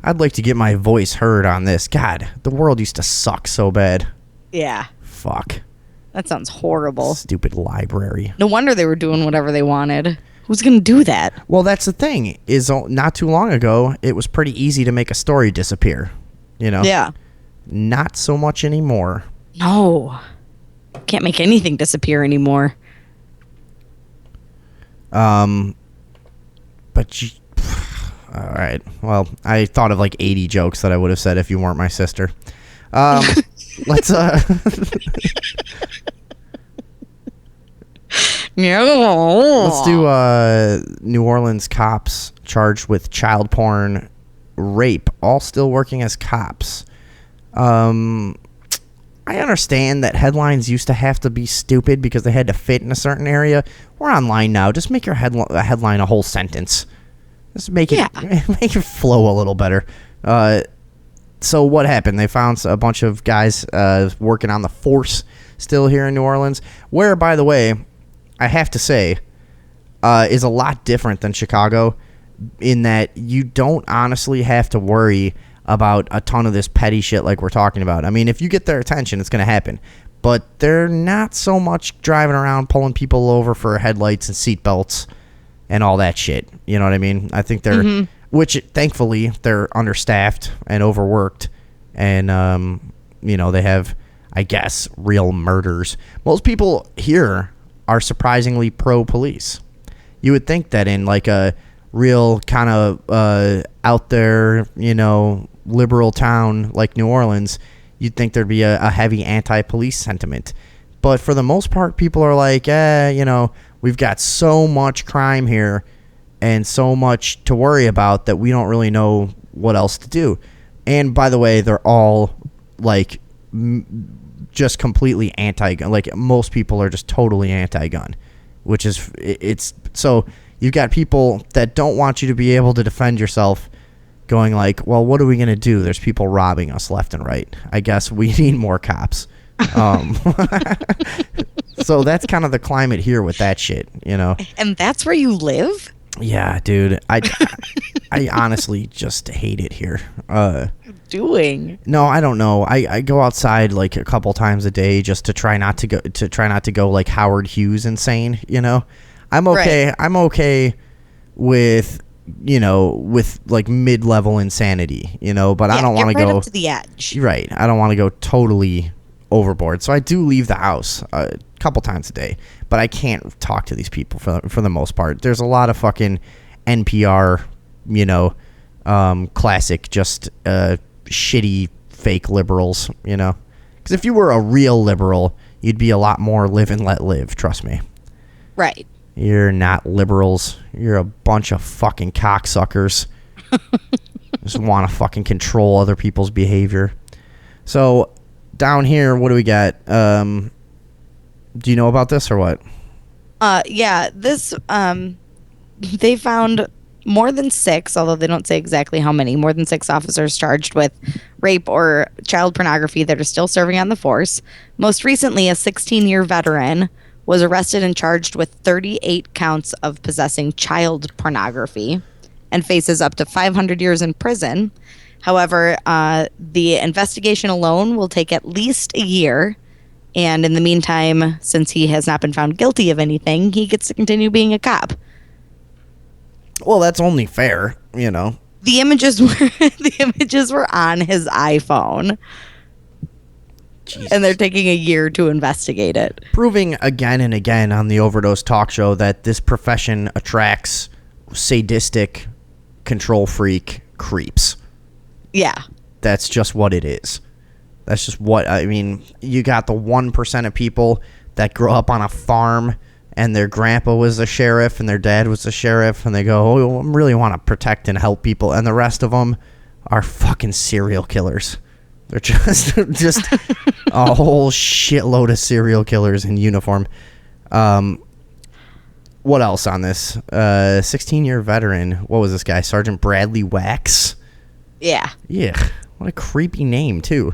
I'd like to get my voice heard on this. God, the world used to suck so bad. Yeah. Fuck. That sounds horrible. Stupid library. No wonder they were doing whatever they wanted. Who's going to do that? Well, that's the thing. Is not too long ago, it was pretty easy to make a story disappear. Yeah. Not so much anymore. No. Can't make anything disappear anymore. But all right. Well, I thought of like 80 jokes that I would have said if you weren't my sister. Let's let's do New Orleans cops charged with child porn, rape, all still working as cops. I understand that headlines used to have to be stupid because they had to fit in a certain area. We're online now. Just make your headline a whole sentence. Just make it make it flow a little better. So what happened? They found a bunch of guys working on the force still here in New Orleans, where, by the way, I have to say, is a lot different than Chicago in that you don't honestly have to worry about a ton of this petty shit like we're talking about. I mean, if you get their attention, it's going to happen. But they're not so much driving around pulling people over for headlights and seatbelts and all that shit. You know what I mean? I think they're, which thankfully they're understaffed and overworked, and they have, I guess, real murders. Most people here are surprisingly pro-police. You would think that in like a real kind of out there, liberal town like New Orleans, you'd think there'd be a heavy anti-police sentiment. But for the most part, people are like, we've got so much crime here and so much to worry about that we don't really know what else to do. And by the way, they're all like just completely anti-gun. Like most people are just totally anti-gun, which is, it's so you've got people that don't want you to be able to defend yourself going like, well, what are we going to do? There's people robbing us left and right. I guess we need more cops. So that's kind of the climate here with that shit, And that's where you live? Yeah, dude. I honestly just hate it here. Doing? No, I don't know. I go outside like a couple times a day just to try not to go like Howard Hughes insane, I'm okay. Right. I'm okay with with like mid-level insanity, but I don't want to go up to the edge. Right. I don't want to go totally overboard. So I do leave the house a couple times a day, but I can't talk to these people for the most part. There's a lot of fucking NPR, classic, just shitty fake liberals, because if you were a real liberal, you'd be a lot more live and let live. Trust me. Right. You're not liberals. You're a bunch of fucking cocksuckers. Just want to fucking control other people's behavior. So down here, what do we got? Do you know about this or what? Yeah, this they found more than 6, although they don't say exactly how many, more than 6 officers charged with rape or child pornography that are still serving on the force. Most recently, a 16-year veteran was arrested and charged with 38 counts of possessing child pornography and faces up to 500 years in prison. However, the investigation alone will take at least a year. And in the meantime, since he has not been found guilty of anything, he gets to continue being a cop. Well, that's only fair, you know. The images were on his iPhone. Jesus. And they're taking a year to investigate it. Proving again and again on the Overdose talk show that this profession attracts sadistic, control freak creeps. Yeah. That's just what it is. That's just what, I mean, you got the 1% of people that grow up on a farm and their grandpa was a sheriff and their dad was a sheriff and they go, oh, I really want to protect and help people. And the rest of them are fucking serial killers. They're just a whole shitload of serial killers in uniform. What else on this? 16-year veteran. What was this guy? Sergeant Bradley Wax? Yeah. Yeah. What a creepy name, too.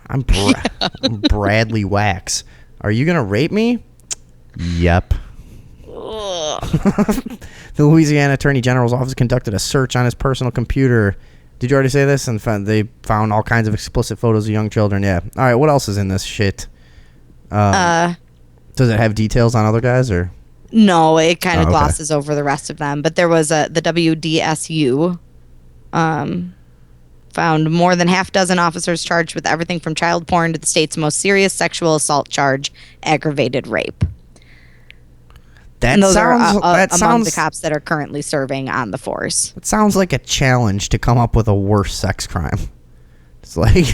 I'm Bradley Wax. Are you going to rape me? Yep. The Louisiana Attorney General's office conducted a search on his personal computer. Did you already say this? And they found all kinds of explicit photos of young children. Yeah. All right. What else is in this shit? Does it have details on other guys or? No, it kind of glosses over the rest of them. But there was the WDSU. Found more than half dozen officers charged with everything from child porn to the state's most serious sexual assault charge, aggravated rape. And those are among the cops that are currently serving on the force. It sounds like a challenge to come up with a worse sex crime. It's like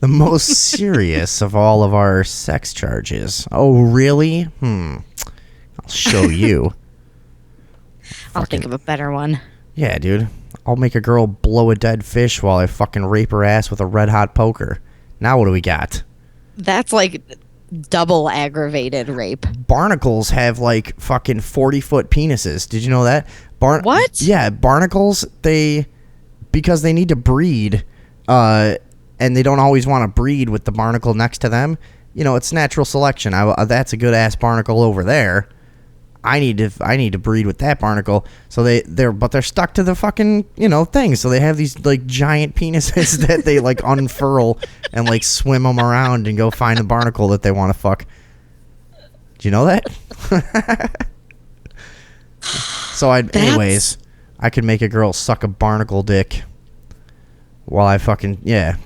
the most serious of all of our sex charges. Oh, really? I'll show you. I'll think of a better one. Yeah, dude. I'll make a girl blow a dead fish while I fucking rape her ass with a red hot poker. Now what do we got? That's like double aggravated rape. Barnacles have like fucking 40-foot penises. Did you know that? What? Yeah, barnacles, because they need to breed, and they don't always want to breed with the barnacle next to them. You know, it's natural selection. That's a good ass barnacle over there. I need to breed with that barnacle. So they're stuck to the fucking, thing. So they have these like giant penises that they like unfurl and like swim them around and go find the barnacle that they want to fuck. Do you know that? So anyways, I could make a girl suck a barnacle dick while I fucking,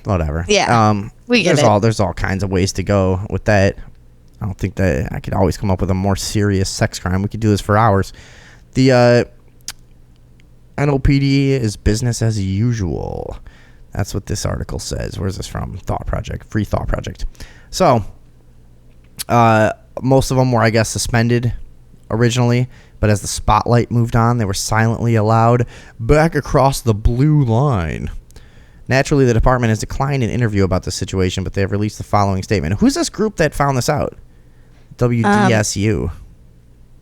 whatever. Yeah. We get it. There's all kinds of ways to go with that. I don't think that I could always come up with a more serious sex crime. We could do this for hours. The NOPD is business as usual. That's what this article says. Where's this from? Thought Project. Free Thought Project. So, most of them were, I guess, suspended originally. But as the spotlight moved on, they were silently allowed back across the blue line. Naturally, the department has declined an interview about the situation, but they have released the following statement. Who's this group that found this out? WDSU.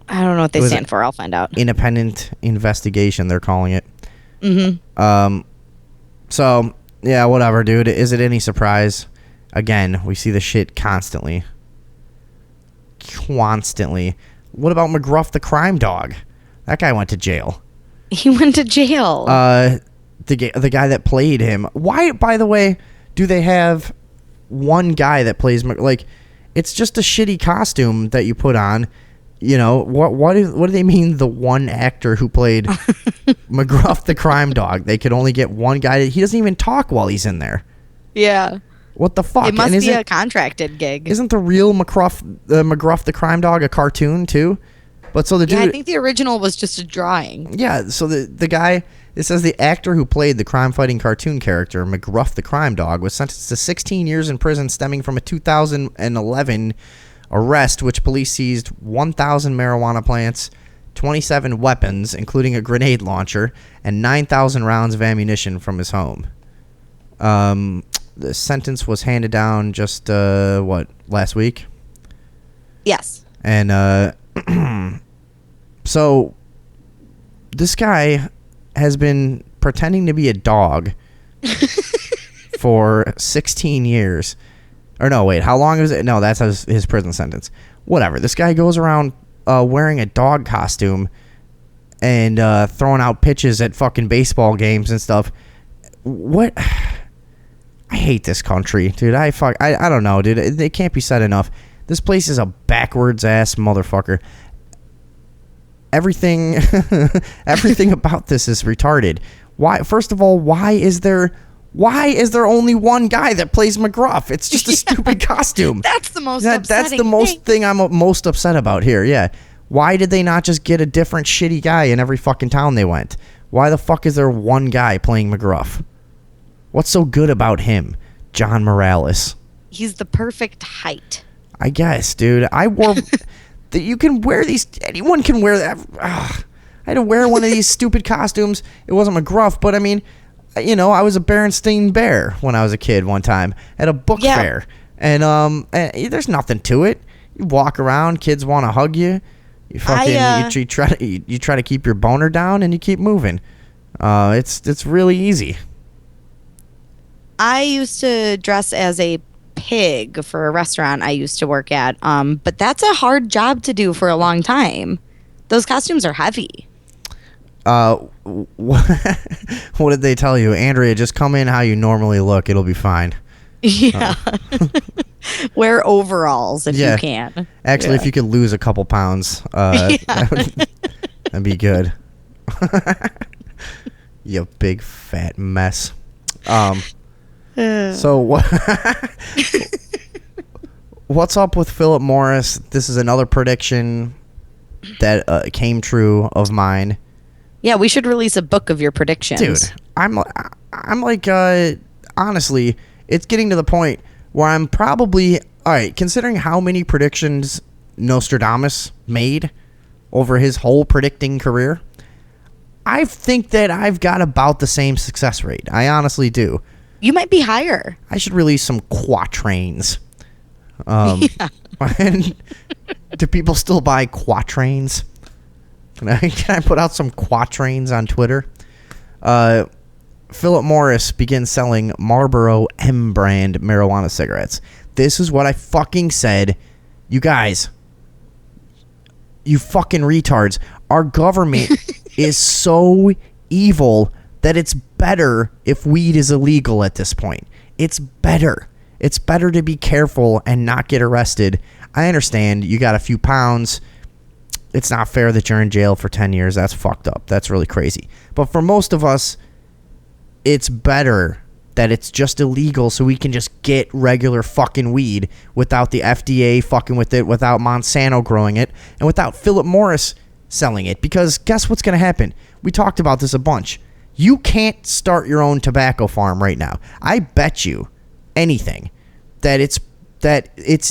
I don't know what they stand for. I'll find out. Independent investigation, they're calling it. Mm-hmm. So, yeah, whatever, dude. Is it any surprise? Again, we see the shit constantly. Constantly. What about McGruff the crime dog? That guy went to jail. He went to jail. The guy that played him. Why, by the way, do they have one guy that plays, like, it's just a shitty costume that you put on. What do they mean, the one actor who played McGruff the crime dog? They could only get one guy. He doesn't even talk while he's in there. Yeah. What the fuck? It must be a contracted gig. Isn't the real McGruff the crime dog a cartoon too? But so the dude, I think the original was just a drawing. Yeah, so the guy, it says the actor who played the crime-fighting cartoon character, McGruff the crime dog, was sentenced to 16 years in prison stemming from a 2011 arrest, which police seized 1,000 marijuana plants, 27 weapons, including a grenade launcher, and 9,000 rounds of ammunition from his home. the sentence was handed down just last week? Yes. And so this guy has been pretending to be a dog for 16 years. Or no, wait, how long is it? No, that's his prison sentence. Whatever. This guy goes around wearing a dog costume and throwing out pitches at fucking baseball games and stuff. What? I hate this country, dude. I don't know, dude. It can't be said enough. This place is a backwards ass motherfucker. Everything about this is retarded. Why? First of all, why is there only one guy that plays McGruff? It's just a stupid costume. That's the most That's the most thing I'm most upset about here. Yeah. Why did they not just get a different shitty guy in every fucking town they went? Why the fuck is there one guy playing McGruff? What's so good about him? John Morales. He's the perfect height. I guess, dude. I wore... you can wear these... Anyone can wear that. I had to wear one of these stupid costumes. It wasn't McGruff, but I mean... You know, I was a Berenstain Bear when I was a kid one time at a book fair. And there's nothing to it. You walk around, kids want to hug you. You fucking you try to keep your boner down and you keep moving. It's really easy. I used to dress as a pig for a restaurant I used to work at. But that's a hard job to do for a long time. Those costumes are heavy. What did they tell you? Andrea, just come in how you normally look. It'll be fine. Yeah. Wear overalls if you can. Actually, if you could lose a couple pounds, that'd be good. You big fat mess. So what's up with Phillip Morris? This is another prediction that came true of mine. Yeah, we should release a book of your predictions. Dude, I'm like, honestly, it's getting to the point where I'm probably, all right, considering how many predictions Nostradamus made over his whole predicting career, I think that I've got about the same success rate. I honestly do. You might be higher. I should release some quatrains. Do people still buy quatrains? Can I put out some quatrains on Twitter? Phillip Morris begins selling Marlboro M brand marijuana cigarettes. This is what I fucking said. You guys, you fucking retards. Our government is so evil that it's better if weed is illegal at this point. It's better. It's better to be careful and not get arrested. I understand you got a few pounds. It's not fair that you're in jail for 10 years. That's fucked up. That's really crazy. But for most of us, it's better that it's just illegal so we can just get regular fucking weed without the FDA fucking with it, without Monsanto growing it, and without Phillip Morris selling it. Because guess what's going to happen? We talked about this a bunch. You can't start your own tobacco farm right now. I bet you anything that it's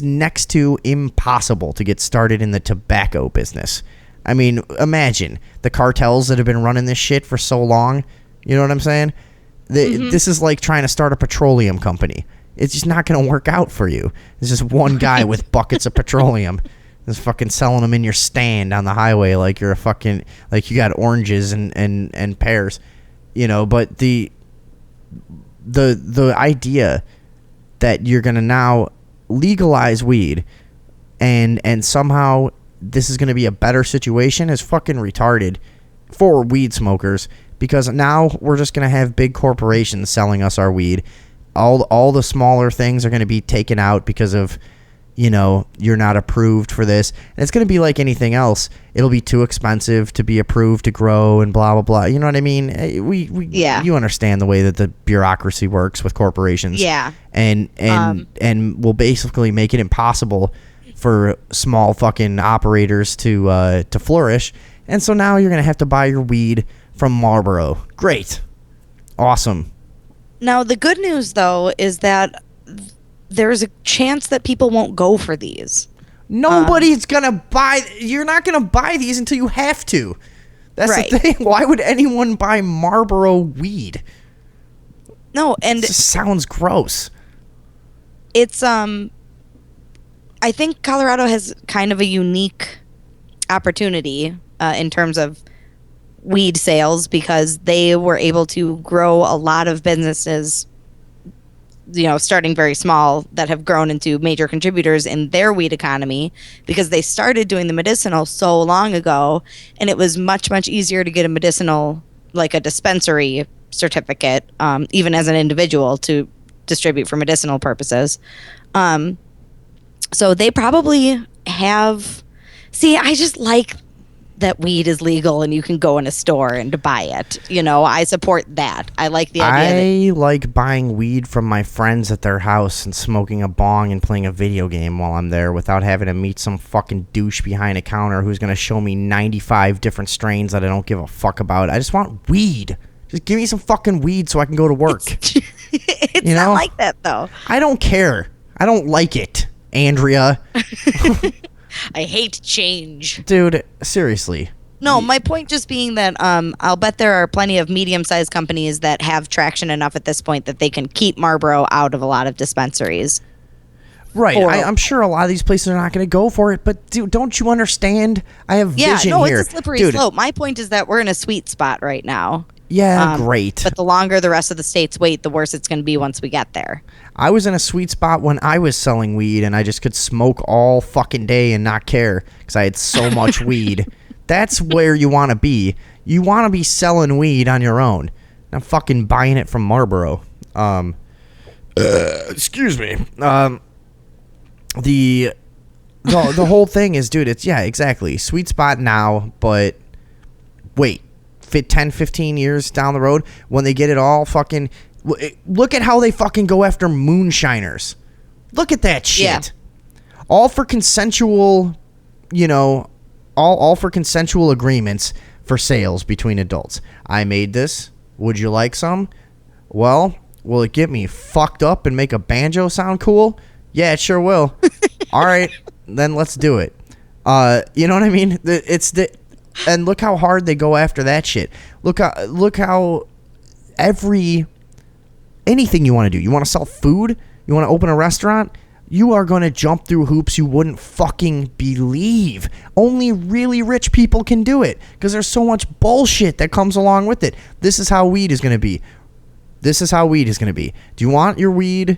next to impossible to get started in the tobacco business. I mean, imagine the cartels that have been running this shit for so long. You know what I'm saying? This is like trying to start a petroleum company. It's just not going to work out for you. It's just one guy with buckets of petroleum just fucking selling them in your stand on the highway like you're a fucking, like you got oranges and pears. You know, but the idea that you're going to now legalize weed and somehow this is going to be a better situation is fucking retarded for weed smokers, because now we're just going to have big corporations selling us our weed. All the smaller things are going to be taken out because of, you know, you're not approved for this. And it's going to be like anything else. It'll be too expensive to be approved to grow and blah, blah, blah. You know what I mean? You understand the way that the bureaucracy works with corporations. Yeah. And will basically make it impossible for small fucking operators to flourish. And so now you're going to have to buy your weed from Marlboro. Great. Awesome. Now, the good news, though, is that there's a chance that people won't go for these. Nobody's going to buy... You're not going to buy these until you have to. That's right. The thing. Why would anyone buy Marlboro weed? No, and... It just sounds gross. it's I think Colorado has kind of a unique opportunity in terms of weed sales, because they were able to grow a lot of businesses, starting very small, that have grown into major contributors in their weed economy, because they started doing the medicinal so long ago, and it was much, much easier to get a medicinal, like a dispensary certificate, even as an individual, to distribute for medicinal purposes. So they probably have... See, I just like that weed is legal and you can go in a store and buy it. I support that. I like the idea. I like buying weed from my friends at their house and smoking a bong and playing a video game while I'm there without having to meet some fucking douche behind a counter who's going to show me 95 different strains that I don't give a fuck about. I just want weed. Just give me some fucking weed so I can go to work. It's not like that, though. I don't care. I don't like it, Andrea. I hate change. Dude, seriously. No, my point just being that I'll bet there are plenty of medium-sized companies that have traction enough at this point that they can keep Marlboro out of a lot of dispensaries. Right. I'm sure a lot of these places are not going to go for it, but dude, don't you understand? I have vision here. It's a slippery slope. My point is that we're in a sweet spot right now. Yeah, great. But the longer the rest of the states wait, the worse it's going to be once we get there. I was in a sweet spot when I was selling weed, and I just could smoke all fucking day and not care because I had so much weed. That's where you want to be. You want to be selling weed on your own, not fucking buying it from Marlboro. Excuse me. The whole thing is, dude, it's, yeah, exactly. Sweet spot now, but wait. 10, 15 years down the road, when they get it all fucking... Look at how they fucking go after moonshiners. Look at that shit. Yeah. All for consensual, all for consensual agreements for sales between adults. I made this. Would you like some? Well, will it get me fucked up and make a banjo sound cool? Yeah, it sure will. All right, then let's do it. You know what I mean? And look how hard they go after that shit. Look how anything you want to do. You want to sell food? You want to open a restaurant? You are going to jump through hoops you wouldn't fucking believe. Only really rich people can do it because there's so much bullshit that comes along with it. This is how weed is going to be. Do you want your weed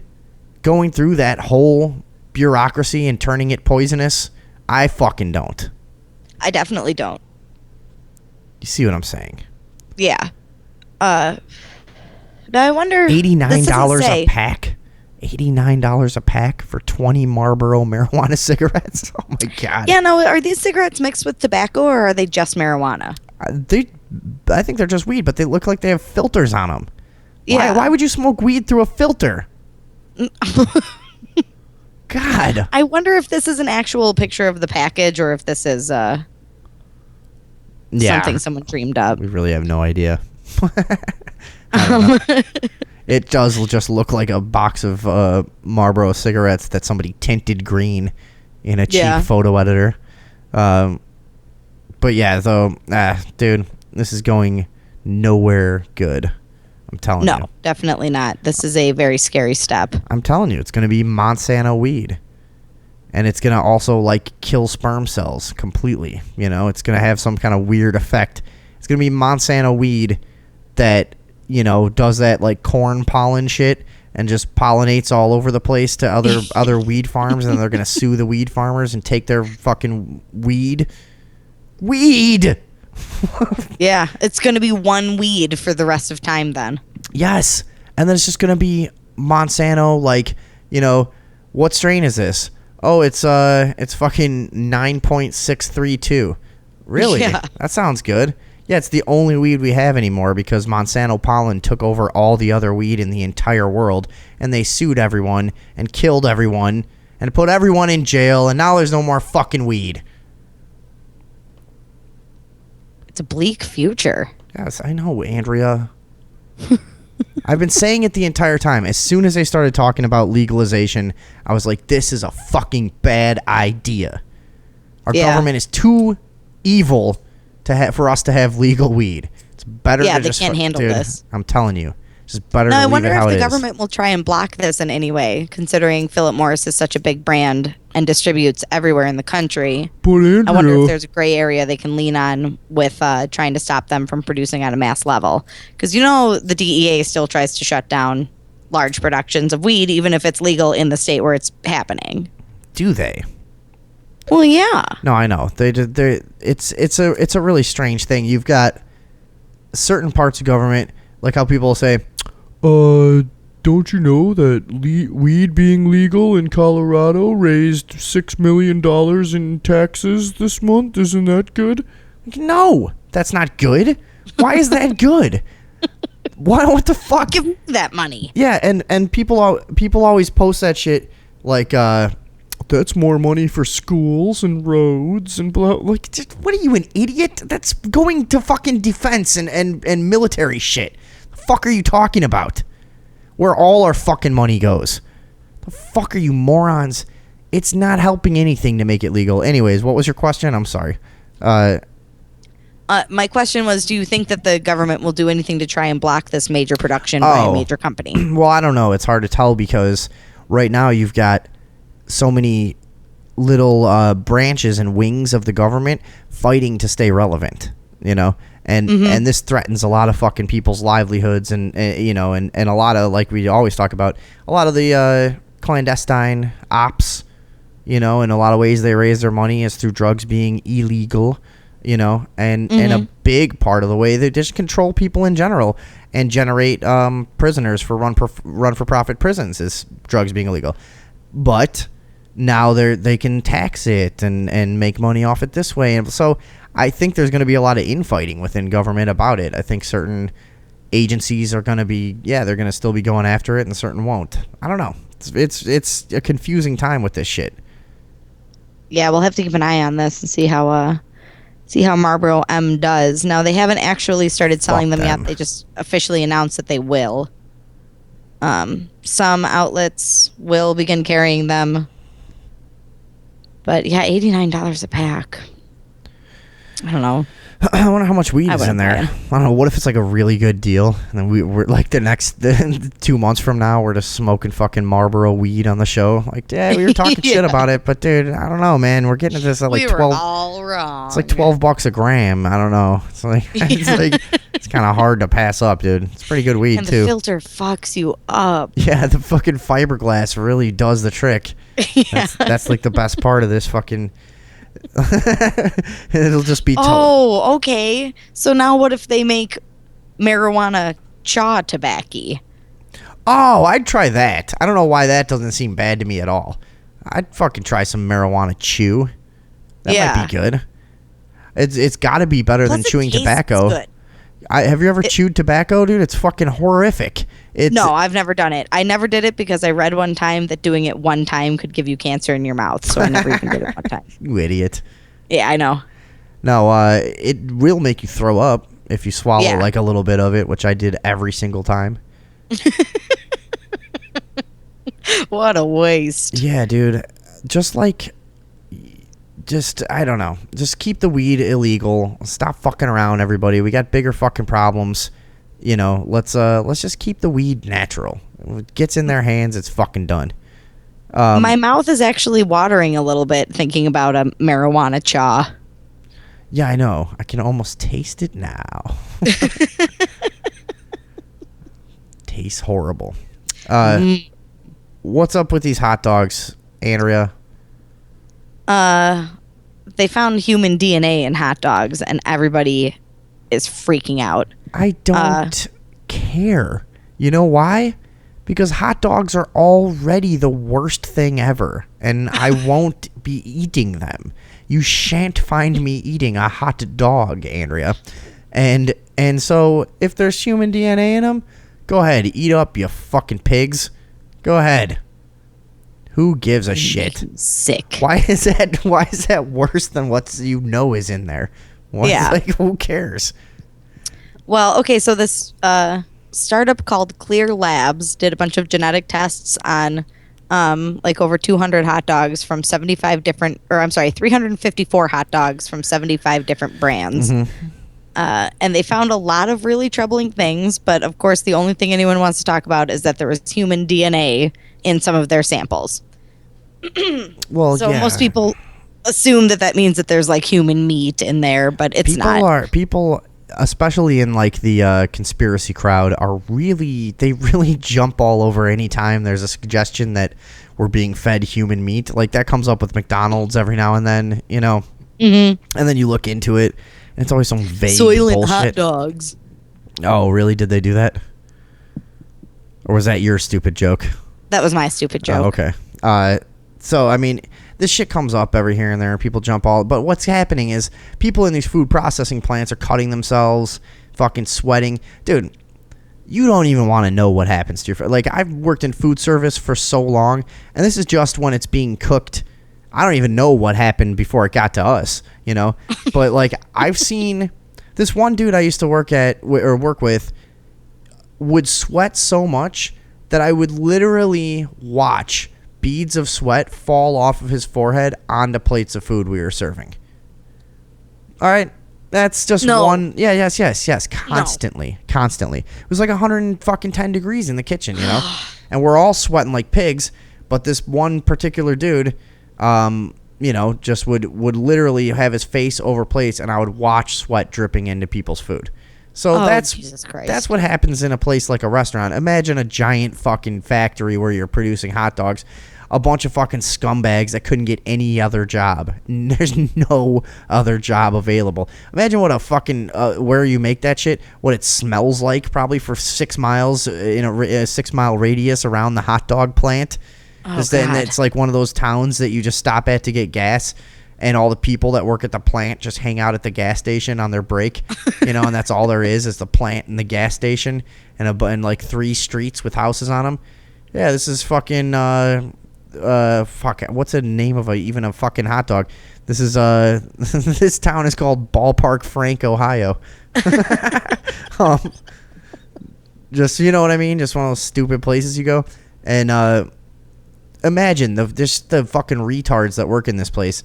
going through that whole bureaucracy and turning it poisonous? I fucking don't. I definitely don't. You see what I'm saying? Yeah. Now I wonder... $89 a pack? $89 a pack for 20 Marlboro marijuana cigarettes? Oh, my God. Yeah, no, are these cigarettes mixed with tobacco, or are they just marijuana? I think they're just weed, but they look like they have filters on them. Yeah. Why would you smoke weed through a filter? God. I wonder if this is an actual picture of the package, or if this is... something someone dreamed up. We really have no idea. It does just look like a box of Marlboro cigarettes that somebody tinted green in a cheap photo editor. But yeah, though, dude, this is going nowhere good. I'm telling you. No, definitely not. This is a very scary step. I'm telling you, it's going to be Monsanto weed. And it's going to also, kill sperm cells completely. It's going to have some kind of weird effect. It's going to be Monsanto weed that, does that, corn pollen shit and just pollinates all over the place to other weed farms. And they're going to sue the weed farmers and take their fucking weed. Weed! Yeah, it's going to be one weed for the rest of time then. Yes. And then it's just going to be Monsanto, what strain is this? Oh, it's fucking 9.632. Really? Yeah. That sounds good. Yeah, it's the only weed we have anymore because Monsanto pollen took over all the other weed in the entire world, and they sued everyone and killed everyone and put everyone in jail, and now there's no more fucking weed. It's a bleak future. Yes, I know, Andrea. I've been saying it the entire time. As soon as they started talking about legalization, I was like, this is a fucking bad idea. Our government is too evil for us to have legal weed. It's better to just... they can't handle this. I'm telling you. Just better now, to I leave wonder it how if it the is. government will try and block this in any way, considering Phillip Morris is such a big brand and distributes everywhere in the country. But Andrea, I wonder if there's a gray area they can lean on with trying to stop them from producing at a mass level. Because, the DEA still tries to shut down large productions of weed, even if it's legal in the state where it's happening. Do they? Well, yeah. No, I know. It's a really strange thing. You've got certain parts of government, like how people say, don't you know that weed being legal in Colorado raised $6 million in taxes this month? Isn't that good? No, that's not good. Why is that good? What the fuck? Give me that money. Yeah, and people always post that shit like, that's more money for schools and roads and blah. Like, what are you, an idiot? That's going to fucking defense and military shit. The fuck are you talking about? Where all our fucking money goes. The fuck are you morons? It's not helping anything to make it legal. Anyways, what was your question? I'm sorry. My question was, do you think that the government will do anything to try and block this major production by a major company? Well, I don't know. It's hard to tell because right now you've got so many little branches and wings of the government fighting to stay relevant, and this threatens a lot of fucking people's livelihoods and a lot of, like we always talk about, a lot of the clandestine ops, in a lot of ways they raise their money is through drugs being illegal, and a big part of the way they just control people in general and generate prisoners for run for profit prisons is drugs being illegal. But now they can tax it and make money off it this way. And so I think there's going to be a lot of infighting within government about it. I think certain agencies are going to be, they're going to still be going after it and certain won't. I don't know. It's a confusing time with this shit. Yeah, we'll have to keep an eye on this and see how Marlboro M does. Now, they haven't actually started selling them yet. They just officially announced that they will. Some outlets will begin carrying them. But yeah, $89 a pack. I don't know. I wonder how much weed is in there. I don't know. What if it's like a really good deal, and then we're like the next 2 months from now, we're just smoking fucking Marlboro weed on the show. Like, yeah, we were talking shit about it, but dude, I don't know, man. We're getting to this at like 12. We were all wrong. It's like $12 a gram. I don't know. It's like it's kind of hard to pass up, dude. It's pretty good weed and too. The filter fucks you up. Yeah, the fucking fiberglass really does the trick. Yeah. That's like the best part of this fucking. It'll just be oh, okay. So now what if they make marijuana chaw tobacco? Oh, I'd try that. I don't know why that doesn't seem bad to me at all. I'd fucking try some marijuana chew. That might be good. It's got to be better than chewing tobacco. Good. Have you ever chewed tobacco, dude? It's fucking horrific. No, I've never done it. I never did it because I read one time that doing it one time could give you cancer in your mouth, so I never even did it one time. You idiot. Yeah, I know. No, it will make you throw up if you swallow like a little bit of it, which I did every single time. What a waste. Yeah, dude. I don't know. Just keep the weed illegal. Stop fucking around, everybody. We got bigger fucking problems. Let's just keep the weed natural. When it gets in their hands, it's fucking done. My mouth is actually watering a little bit thinking about a marijuana chaw. Yeah, I know. I can almost taste it now. Tastes horrible. What's up with these hot dogs, Andrea? They found human DNA in hot dogs, and everybody is freaking out. I don't care. You know why? Because hot dogs are already the worst thing ever, and I won't be eating them. You shan't find me eating a hot dog, Andrea. And so if there's human DNA in them, go ahead, eat up, you fucking pigs. Go ahead. Who gives a shit? Sick. Why is that worse than what is in there? Yeah. Like, who cares? Well, okay, so this startup called Clear Labs did a bunch of genetic tests on over 200 hot dogs from 354 hot dogs from 75 different brands. Mm-hmm. And they found a lot of really troubling things, but of course the only thing anyone wants to talk about is that there was human DNA in some of their samples. Well, so most people assume that means that there's like human meat in there, but it's not. People, especially in like the conspiracy crowd, they really jump all over any time there's a suggestion that we're being fed human meat. Like that comes up with McDonald's every now and then, you know. Mm-hmm. And then you look into it, and it's always some vague Soylent bullshit. hot dogs. Oh, really? Did they do that? Or was that your stupid joke? That was my stupid joke. Oh, okay. So, I mean, this shit comes up every here and there. People jump all... But what's happening is people in these food processing plants are cutting themselves, fucking sweating. Dude, you don't even want to know what happens to your... Like, I've worked in food service for so long, and this is just when it's being cooked. I don't even know what happened before it got to us, you know? But, like, I've seen... This one dude I used to work with would sweat so much that I would literally watch beads of sweat fall off of his forehead onto plates of food we were serving. All right, that's just one. Yeah, yes. Constantly. It was like 110 degrees in the kitchen, you know, and we're all sweating like pigs. But this one particular dude, you know, just would literally have his face over plates, and I would watch sweat dripping into people's food. So that's what happens in a place like a restaurant. Imagine a giant fucking factory where you're producing hot dogs. A bunch of fucking scumbags that couldn't get any other job. There's no other job available. Imagine what a fucking where you make that shit, what it smells like probably for 6 miles in a 6 mile radius around the hot dog plant. Because then it's like one of those towns that you just stop at to get gas. And all the people that work at the plant just hang out at the gas station on their break, you know, and that's all there is the plant and the gas station and like 3 streets with houses on them. Yeah, this is fucking, what's the name of even a fucking hot dog? This is, this town is called Ballpark Frank, Ohio. Just, you know what I mean? Just one of those stupid places you go. And, imagine the fucking retards that work in this place.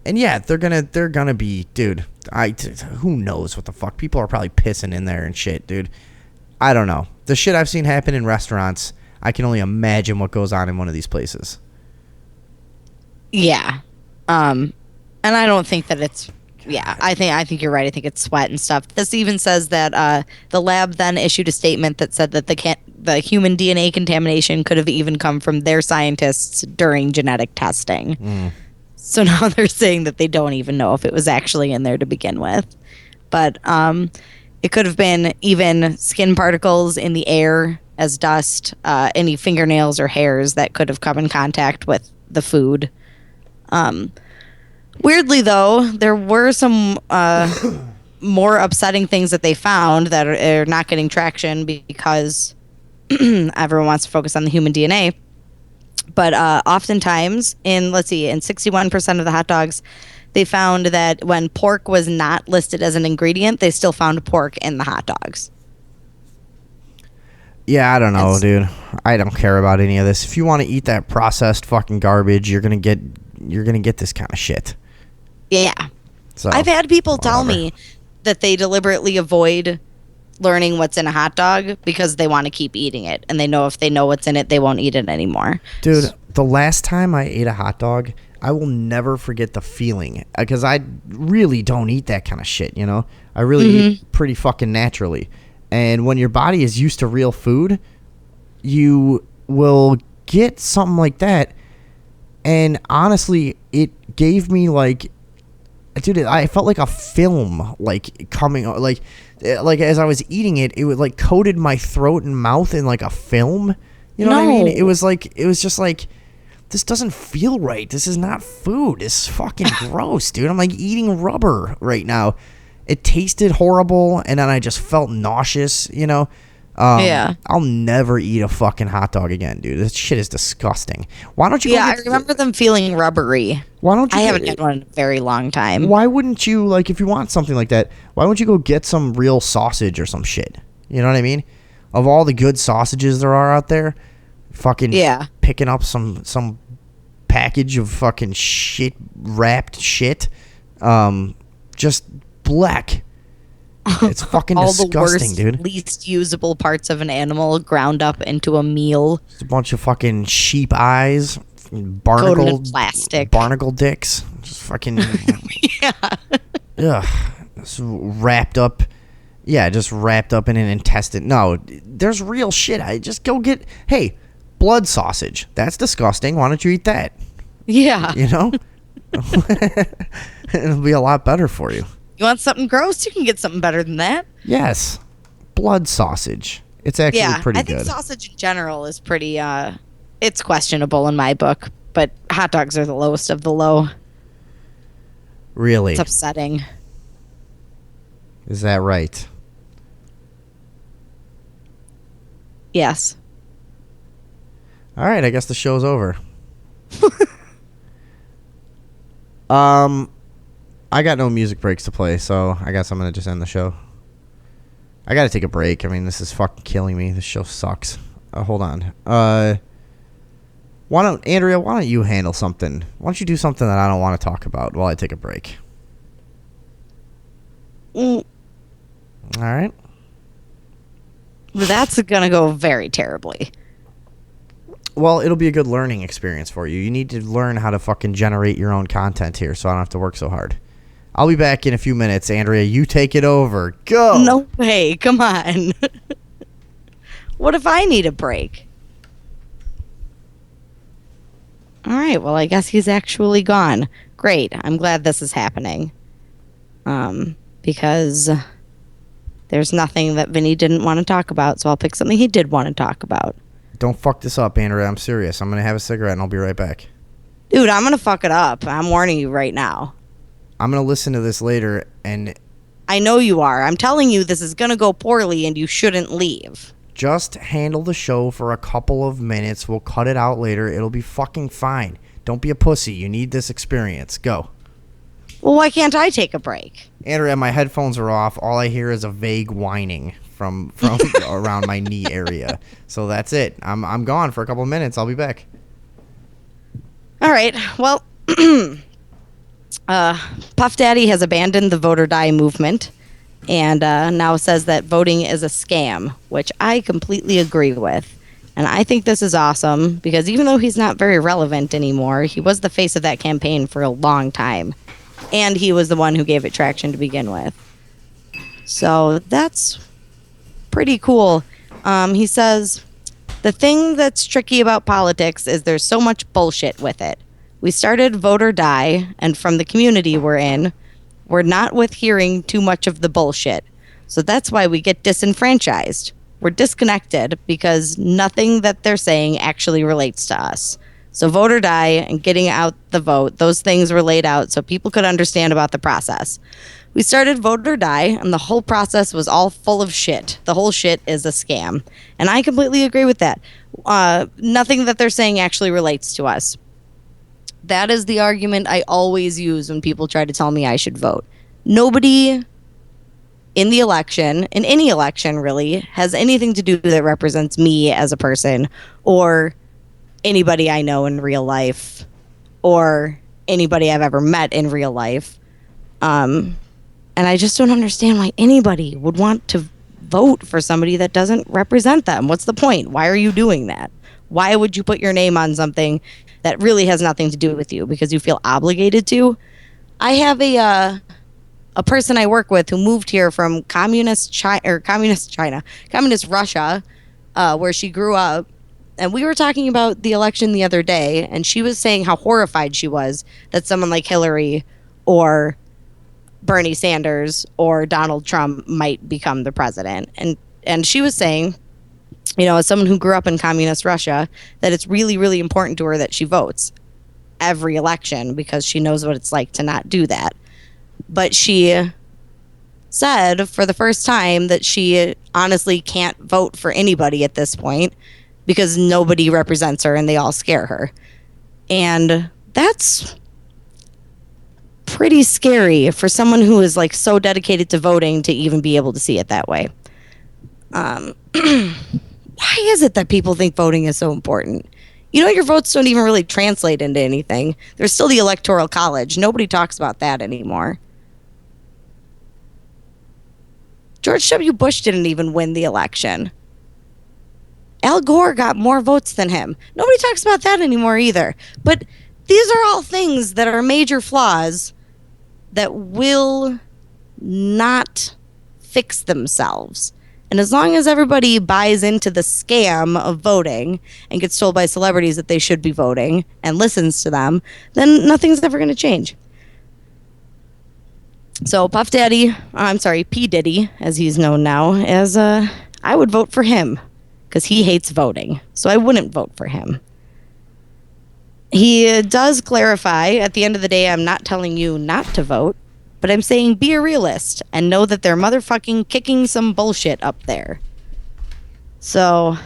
And yeah, they're gonna be, dude. Who knows what the fuck? People are probably pissing in there and shit, dude. I don't know. The shit I've seen happen in restaurants, I can only imagine what goes on in one of these places. Yeah, and I don't think that it's. Yeah, I think you're right. I think it's sweat and stuff. This even says that the lab then issued a statement that said that the human DNA contamination could have even come from their scientists during genetic testing. Mm. So now they're saying that they don't even know if it was actually in there to begin with. But it could have been even skin particles in the air as dust, any fingernails or hairs that could have come in contact with the food. Weirdly, though, there were some more upsetting things that they found that are not getting traction because everyone wants to focus on the human DNA. But oftentimes, in 61% of the hot dogs, they found that when pork was not listed as an ingredient, they still found pork in the hot dogs. Yeah, I don't know, dude. I don't care about any of this. If you want to eat that processed fucking garbage, you're gonna get this kind of shit. Yeah. So I've had people tell me that they deliberately avoid learning what's in a hot dog because they want to keep eating it, and they know if they know what's in it, they won't eat it anymore. Dude, the last time I ate a hot dog, I will never forget the feeling, because I really don't eat that kind of shit, you know? I really eat pretty fucking naturally. And when your body is used to real food, you will get something like that, and honestly, it gave me like... Dude, I felt like a film, like, coming, like as I was eating it, it would, like, coated my throat and mouth in, like, a film. You know what I mean? It was just like, this doesn't feel right. This is not food. This is fucking gross, dude. I'm, like, eating rubber right now. It tasted horrible, and then I just felt nauseous, you know? Yeah. I'll never eat a fucking hot dog again, dude. This shit is disgusting. Why don't you? Yeah, I remember them feeling rubbery. Why don't you? I haven't had one in a very long time. Why wouldn't you, like, if you want something like that, why wouldn't you go get some real sausage or some shit? You know what I mean? Of all the good sausages there are out there, fucking picking up some package of fucking shit wrapped shit, just black. It's fucking all disgusting, the worst, dude. least usable parts of an animal ground up into a meal. It's a bunch of fucking sheep eyes, Plastic. barnacle dicks, just fucking Yeah. ugh, just wrapped up. Yeah, just wrapped up in an intestine. No, there's real shit. I just go get, hey, blood sausage. That's disgusting. Why don't you eat that? Yeah. You know? It'll be a lot better for you. You want something gross? You can get something better than that. Yes. Blood sausage. It's actually pretty good. I think sausage in general is pretty, it's questionable in my book, but hot dogs are the lowest of the low. Really? It's upsetting. Is that right? Yes. All right, I guess the show's over. I got no music breaks to play, so I guess I'm going to just end the show. I got to take a break. I mean, this is fucking killing me. This show sucks. Hold on. Andrea, why don't you handle something? Why don't you do something that I don't want to talk about while I take a break? All right. That's going to go very terribly. Well, it'll be a good learning experience for you. You need to learn how to fucking generate your own content here so I don't have to work so hard. I'll be back in a few minutes. Andrea, you take it over. Go! No way. Come on. What if I need a break? All right. Well, I guess he's actually gone. Great. I'm glad this is happening. Because there's nothing that Vinny didn't want to talk about, so I'll pick something he did want to talk about. Don't fuck this up, Andrea. I'm serious. I'm going to have a cigarette and I'll be right back. Dude, I'm going to fuck it up. I'm warning you right now. I'm going to listen to this later and... I know you are. I'm telling you this is going to go poorly and you shouldn't leave. Just handle the show for a couple of minutes. We'll cut it out later. It'll be fucking fine. Don't be a pussy. You need this experience. Go. Well, why can't I take a break? Andrea, my headphones are off. All I hear is a vague whining from around my knee area. So that's it. I'm gone for a couple of minutes. I'll be back. All right. Well, Puff Daddy has abandoned the vote or die movement and now says that voting is a scam, which I completely agree with. And I think this is awesome because even though he's not very relevant anymore, he was the face of that campaign for a long time. And he was the one who gave it traction to begin with. So that's pretty cool. He says, the thing that's tricky about politics is there's so much bullshit with it. We started vote or die, and from the community we're in, we're not with hearing too much of the bullshit. So that's why we get disenfranchised. We're disconnected because nothing that they're saying actually relates to us. So vote or die and getting out the vote, those things were laid out so people could understand about the process. We started vote or die, and the whole process was all full of shit. The whole shit is a scam. And I completely agree with that. Nothing that they're saying actually relates to us. That is the argument I always use when people try to tell me I should vote. Nobody in the election, in any election really, has anything to do that represents me as a person or anybody I know in real life or anybody I've ever met in real life. And I just don't understand why anybody would want to vote for somebody that doesn't represent them. What's the point? Why are you doing that? Why would you put your name on something that really has nothing to do with you because you feel obligated to? I have a person I work with who moved here from communist Russia, where she grew up. And we were talking about the election the other day, and she was saying how horrified she was that someone like Hillary or Bernie Sanders or Donald Trump might become the president. And she was saying, you know, as someone who grew up in communist Russia, that it's really, really important to her that she votes every election because she knows what it's like to not do that. But she said for the first time that she honestly can't vote for anybody at this point because nobody represents her and they all scare her. And that's pretty scary for someone who is like so dedicated to voting to even be able to see it that way. Why is it that people think voting is so important? You know, your votes don't even really translate into anything. There's still the Electoral College. Nobody talks about that anymore. George W. Bush didn't even win the election. Al Gore got more votes than him. Nobody talks about that anymore either. But these are all things that are major flaws that will not fix themselves. And as long as everybody buys into the scam of voting and gets told by celebrities that they should be voting and listens to them, then nothing's ever going to change. So P. Diddy, as he's known now, I would vote for him because he hates voting. So I wouldn't vote for him. He does clarify, at the end of the day, I'm not telling you not to vote, but I'm saying be a realist and know that they're motherfucking kicking some bullshit up there. So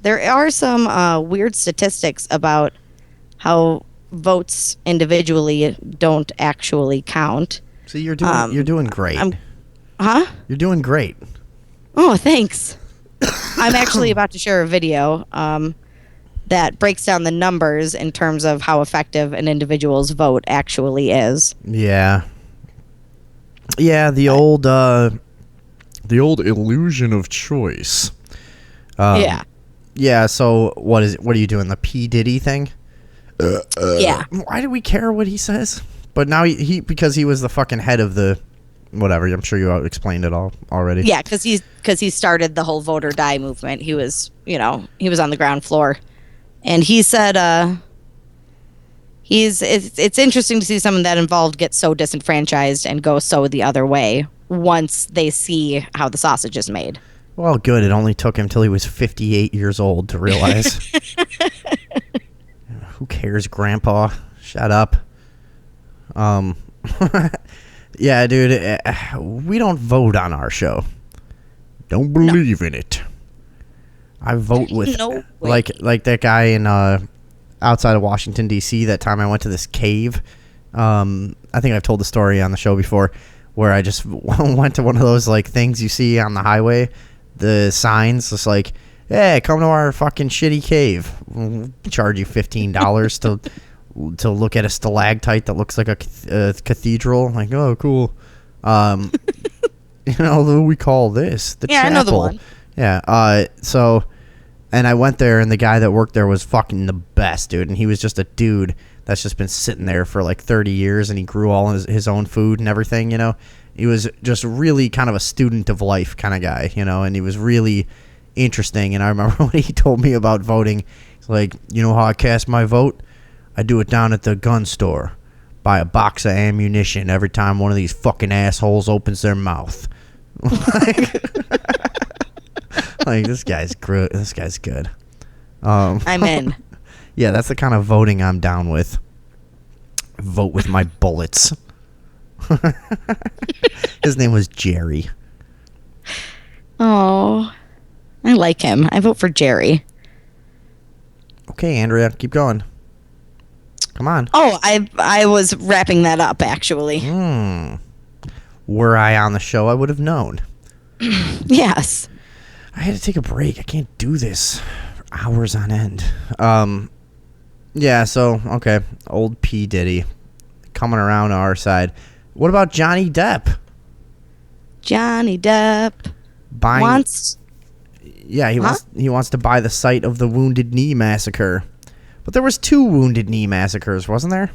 there are some weird statistics about how votes individually don't actually count. See, you're doing great. Huh? You're doing great. Oh, thanks. I'm actually about to share a video that breaks down the numbers in terms of how effective an individual's vote actually is. Yeah. Yeah, the old illusion of choice. Yeah. Yeah, so what are you doing, the P. Diddy thing? Yeah. Why do we care what he says? But now he because he was the fucking head of the whatever. I'm sure you explained it all already. Yeah, because he started the whole vote or die movement. He was on the ground floor, and he said it's interesting to see someone that involved get so disenfranchised and go so the other way once they see how the sausage is made. Well, good. It only took him till he was 58 years old to realize. Who cares, Grandpa? Shut up. Yeah, dude, we don't vote on our show. Don't believe in it. I vote with like that guy in outside of Washington D.C. That time I went to this cave. I think I've told the story on the show before, where I just went to one of those like things you see on the highway, the signs, just like, hey, come to our fucking shitty cave. We'll charge you $15 to look at a stalactite that looks like a cathedral. Like, oh, cool. We call this the chapel. I know the one. Yeah. So, and I went there, and the guy that worked there was fucking the best, dude. And he was just a dude that's just been sitting there for like 30 years, and he grew all his own food and everything. He was just really kind of a student of life kind of guy. And he was really interesting. And I remember when he told me about voting, he's like, you know how I cast my vote? I do it down at the gun store. Buy a box of ammunition every time one of these fucking assholes opens their mouth. Like, this guy's good. This guy's good. I'm in. Yeah, that's the kind of voting I'm down with. Vote with my bullets. His name was Jerry. Oh, I like him. I vote for Jerry. Okay, Andrea, keep going. Come on. Oh, I was wrapping that up, actually. Were I on the show, I would have known. Yes. I had to take a break. I can't do this for hours on end. Yeah, so, okay. Old P. Diddy coming around our side. What about Johnny Depp? Johnny Depp wants... Yeah, he wants to buy the site of the Wounded Knee Massacre. But there was 2 Wounded Knee Massacres, wasn't there?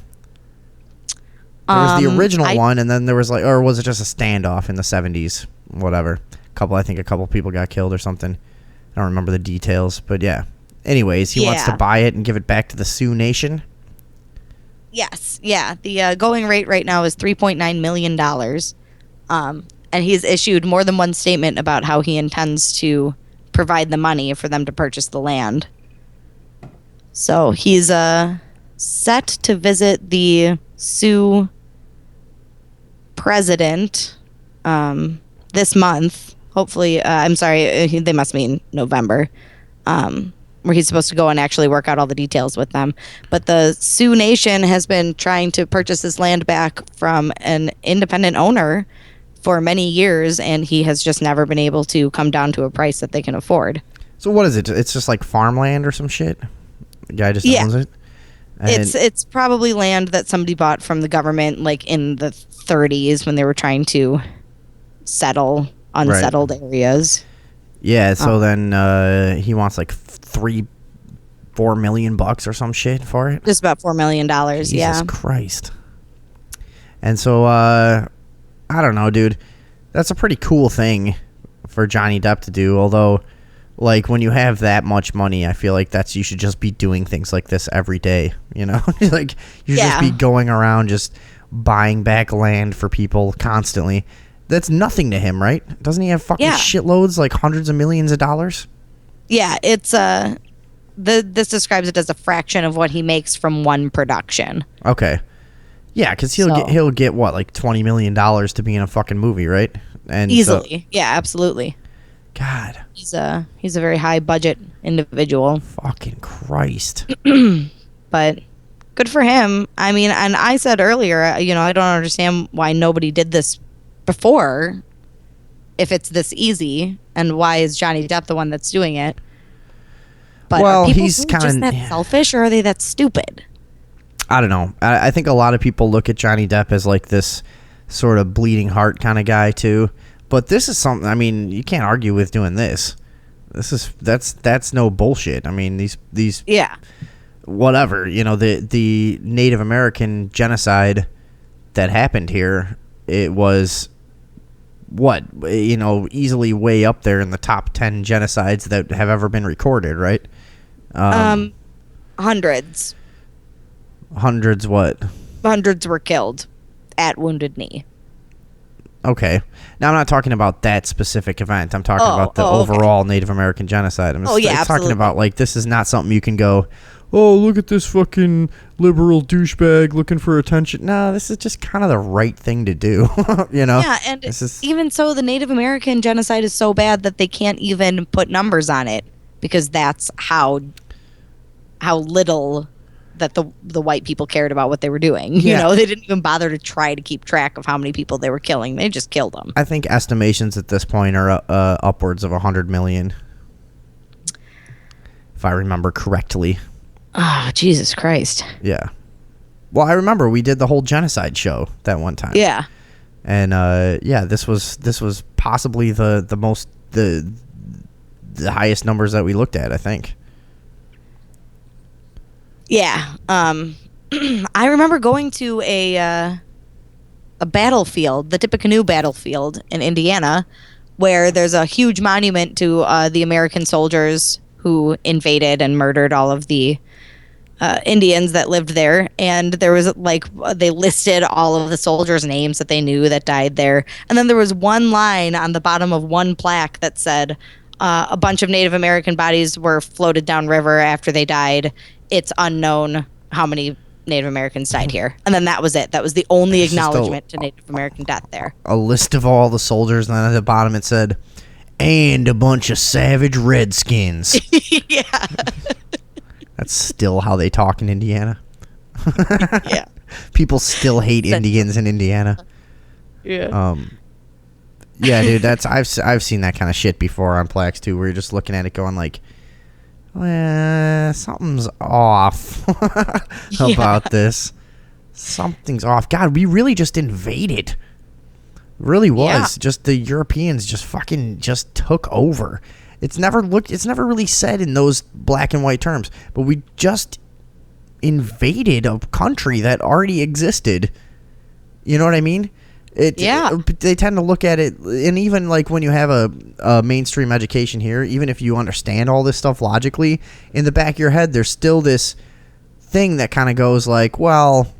There was the original one, and then there was or was it just a standoff in the 70s? Whatever. I think a couple people got killed or something. I don't remember the details, but yeah. Anyways, he wants to buy it and give it back to the Sioux Nation. Yes, yeah. The going rate right now is $3.9 million. And he's issued more than one statement about how he intends to provide the money for them to purchase the land. So he's set to visit the Sioux president this month. Hopefully, I'm sorry, they must mean November, where he's supposed to go and actually work out all the details with them. But the Sioux Nation has been trying to purchase this land back from an independent owner for many years, and he has just never been able to come down to a price that they can afford. So what is it? It's just like farmland or some shit? The guy just owns it? It's probably land that somebody bought from the government like in the 30s when they were trying to settle unsettled areas. Yeah, so then he wants like $4 million or some shit for it. Just about $4 million, Jesus Christ. And so, I don't know, dude. That's a pretty cool thing for Johnny Depp to do, although, like, when you have that much money, I feel like you should just be doing things like this every day, you know? Like, you should just be going around just buying back land for people constantly. That's nothing to him, right? Doesn't he have fucking shitloads, like hundreds of millions of dollars? Yeah, it's this describes it as a fraction of what he makes from one production. Okay. Yeah, because he'll get what, like $20 million to be in a fucking movie, right? And easily, yeah, absolutely. God, he's a very high budget individual. Fucking Christ. But good for him. I mean, and I said earlier, I don't understand why nobody did this before, if it's this easy, and why is Johnny Depp the one that's doing it? But are people just that selfish, or are they that stupid? I don't know. I think a lot of people look at Johnny Depp as like this sort of bleeding heart kind of guy too. But this is something, I mean, you can't argue with doing this. That's no bullshit. I mean, these whatever, the Native American genocide that happened here, it was easily way up there in the top 10 genocides that have ever been recorded, right? Hundreds. Hundreds what? Hundreds were killed at Wounded Knee. Okay. Now, I'm not talking about that specific event. I'm talking about the overall Native American genocide. I'm talking about, like, this is not something you can go, oh, look at this fucking liberal douchebag looking for attention. No, this is just kind of the right thing to do, Yeah, and even so, the Native American genocide is so bad that they can't even put numbers on it, because that's how little that the white people cared about what they were doing. They didn't even bother to try to keep track of how many people they were killing. They just killed them. I think estimations at this point are upwards of 100 million, if I remember correctly. Oh, Jesus Christ. Yeah. Well, I remember we did the whole genocide show that one time. Yeah. And this was possibly the most the highest numbers that we looked at, I think. Yeah. I remember going to a battlefield, the Tippecanoe battlefield in Indiana, where there's a huge monument to the American soldiers who invaded and murdered all of the Indians that lived there. And there was, they listed all of the soldiers' names that they knew that died there. And then there was one line on the bottom of one plaque that said, a bunch of Native American bodies were floated downriver after they died. It's unknown how many Native Americans died here. And then that was it. That was the only acknowledgement to Native American death there. A list of all the soldiers, and then at the bottom it said, and a bunch of savage redskins. Yeah. That's still how they talk in Indiana. Yeah. People still hate Indians in Indiana. Yeah. Yeah, dude, I've seen that kind of shit before on plaques too, where you're just looking at it going like, something's off about this. Something's off. God, we really just invaded. It really was. Just the Europeans just fucking just took over. It's never really said in those black and white terms, but we just invaded a country that already existed. You know what I mean? They tend to look at it, and even like when you have a mainstream education here, even if you understand all this stuff logically, in the back of your head, there's still this thing that kind of goes like, well,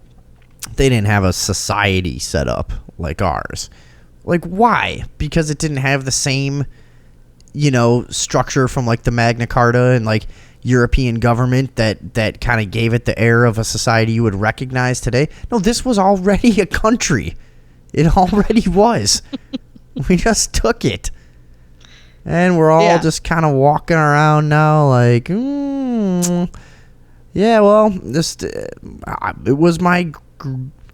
they didn't have a society set up like ours. Like, why? Because it didn't have the same, structure from like the Magna Carta and like European government that kind of gave it the air of a society you would recognize today. No, this was already a country. It already was. We just took it. And we're all just kind of walking around now like, yeah, well, it was my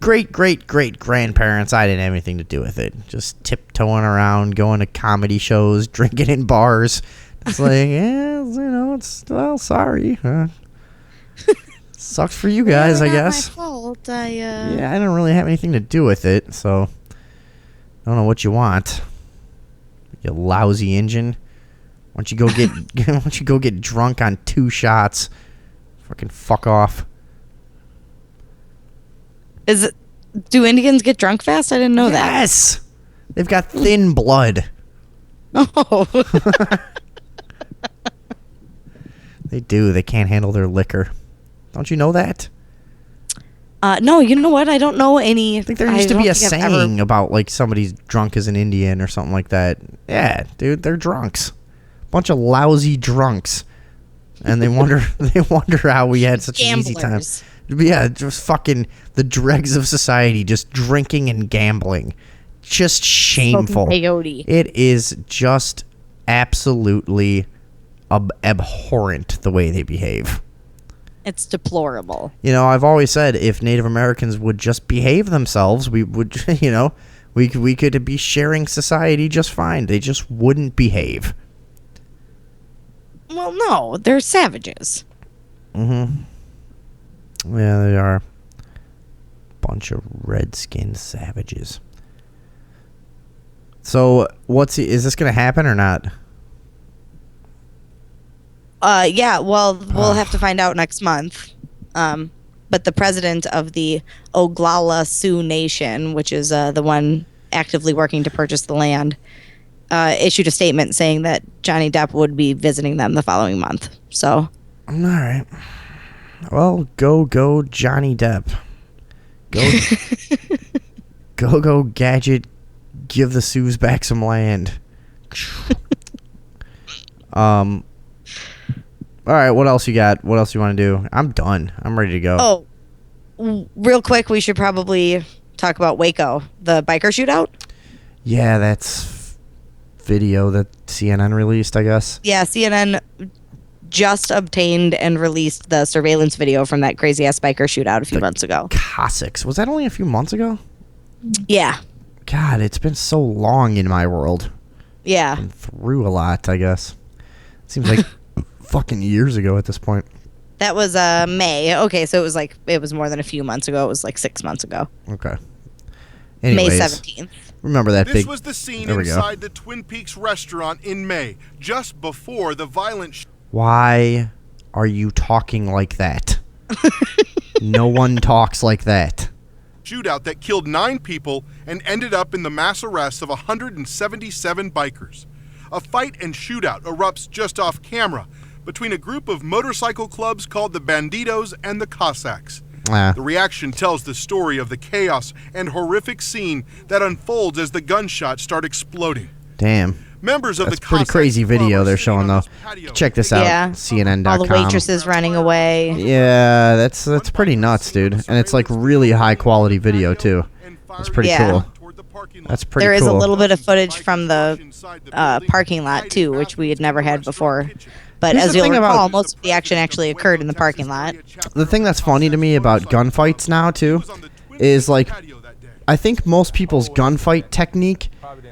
great-great-great-grandparents. I didn't have anything to do with it. Just tiptoeing around, going to comedy shows, drinking in bars. It's like, sorry. Sucks for you guys, I guess. My fault. I didn't really have anything to do with it, so I don't know what you want. You lousy Injun. Why don't you go get why don't you go get drunk on 2 shots? Fucking fuck off. Do Indians get drunk fast? I didn't know that. Yes. They've got thin blood. Oh. They do. They can't handle their liquor. Don't you know that? No, you know what? I don't know any. I think there used to be a saying about like somebody's drunk as an Indian or something like that. Yeah, dude, they're drunks. Bunch of lousy drunks. And they wonder how we had such an easy time. Yeah, just fucking the dregs of society, just drinking and gambling. Just shameful. Peyote. It is just absolutely abhorrent the way they behave. It's deplorable. You know, I've always said if Native Americans would just behave themselves, we would, you know, we could be sharing society just fine. They just wouldn't behave. Well, no, they're savages. Mm-hmm. Yeah, they are. Bunch of red-skinned savages. So, is this going to happen or not? Yeah, well, we'll have to find out next month. But the president of the Oglala Sioux Nation, which is the one actively working to purchase the land, issued a statement saying that Johnny Depp would be visiting them the following month. So, all right. Well, go Johnny Depp. Go Gadget. Give the Sioux back some land. All right, what else you got? What else you want to do? I'm done. I'm ready to go. Oh, real quick, we should probably talk about Waco, the biker shootout. Yeah, that's video that CNN released, I guess. Yeah, CNN just obtained and released the surveillance video from that crazy-ass biker shootout a few months ago. Cossacks. Was that only a few months ago? Yeah. God, it's been so long in my world. Yeah. Been through a lot, I guess. It seems like fucking years ago at this point. That was May. Okay, so it was more than a few months ago. It was like 6 months ago. Okay. Anyways, May 17th. Remember that This was the scene there we inside go. the Twin Peaks restaurant in May, just before the violent Why are you talking like that? No one talks like that. shootout that killed 9 people and ended up in the mass arrest of 177 bikers. A fight and shootout erupts just off camera between a group of motorcycle clubs called the Bandidos and the Cossacks. The reaction tells the story of the chaos and horrific scene that unfolds as the gunshots start exploding. Damn. Members of That's the a pretty crazy video they're showing, though. Check this out, Yeah. CNN.com. All the waitresses running away. Yeah, that's pretty nuts, dude. And it's like really high quality video, too. That's pretty cool. That's pretty cool. There is a little bit of footage from the parking lot, too, which we had never had before. But Here's as the you'll thing recall, about- most of the action actually occurred in the parking lot. The thing that's funny to me about gunfights now, too, is like, I think most people's gunfight technique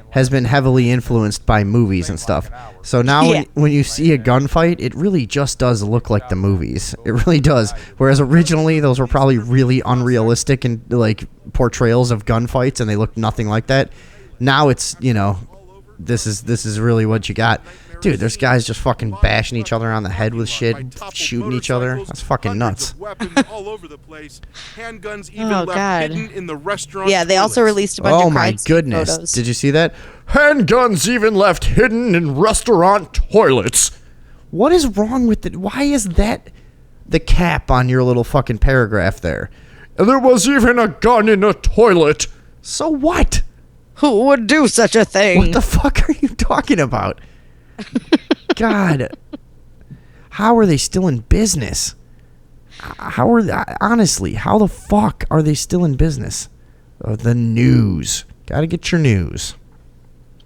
has been heavily influenced by movies and stuff. So now when you see a gunfight, it really just does look like the movies. It really does. Whereas originally those were probably really unrealistic and like portrayals of gunfights and they looked nothing like that. Now it's, you know, this is really what you got. Dude, there's guys just fucking bashing each other on the head with shit, shooting each other. That's fucking nuts. all over the place. Handguns even left hidden in the restaurant. Yeah, they also released a bunch of Oh my goodness. photos. Did you see that? Handguns even left hidden in restaurant toilets. What is wrong with it? Why is that the cap on your little fucking paragraph there? And there was even a gun in a toilet. So what? Who would do such a thing? What the fuck are you talking about? God. How are they still in business? Honestly, how the fuck are they still in business? The news. Gotta get your news.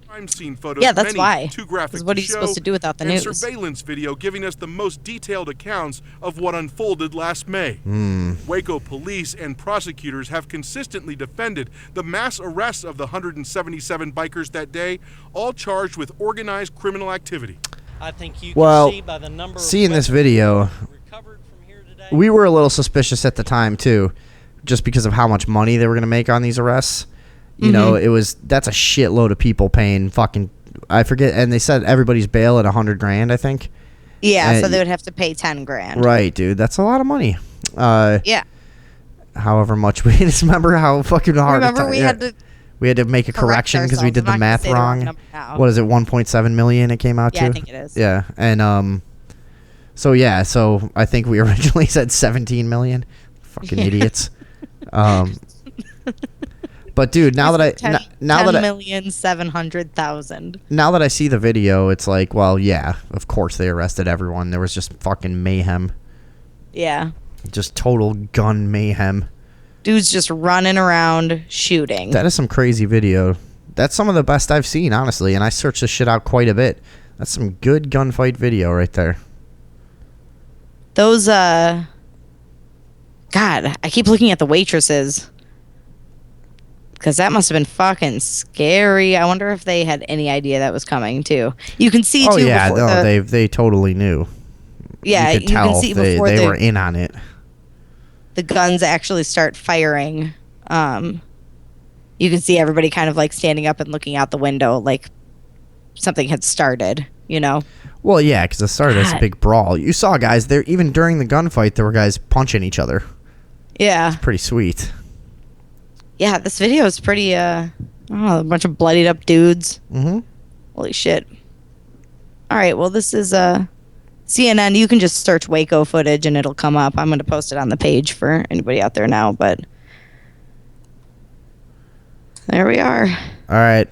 Crime scene photos, Yeah, that's many why. too graphic Because what are you to supposed to do without the and news? surveillance video giving us the most detailed accounts of what unfolded last May. Waco police and prosecutors have consistently defended the mass arrests of the 177 bikers that day, all charged with organized criminal activity. I think you Well, can see by the number of seeing this weapons video, recovered from here today. we were a little suspicious at the time too, just because of how much money they were going to make on these arrests. You know, that's a shitload of people paying fucking, I forget, and they said everybody's bail at $100,000, I think. Yeah, and so they would have to pay $10,000. Right, dude, that's a lot of money. Yeah. However much we just remember how fucking hard. Remember we had to make a correction because we did the math wrong. What is it? 1.7 million it came out to. Yeah, I think it is. Yeah, and so I think we originally said 17 million. Fucking idiots. But dude, now that I 10,700,000. Now that I see the video, it's like, well, yeah, of course they arrested everyone. There was just fucking mayhem. Yeah. Just total gun mayhem. Dudes just running around shooting. That is some crazy video. That's some of the best I've seen, honestly, and I searched this shit out quite a bit. That's some good gunfight video right there. Those, God, I keep looking at the waitresses. Because that must have been fucking scary. I wonder if they had any idea that was coming, too. You can see, too, oh, yeah, no, they totally knew. Yeah, you could tell can see before they were in on it. The guns actually start firing. You can see everybody kind of like standing up and looking out the window like something had started, you know? Well, yeah, because it started as a big brawl. You saw guys there, even during the gunfight, there were guys punching each other. Yeah. It's pretty sweet. Yeah, this video is pretty, a bunch of bloodied up dudes. Mm-hmm. Holy shit. All right, well, this is, CNN. You can just search Waco footage and it'll come up. I'm going to post it on the page for anybody out there now, but there we are. All right.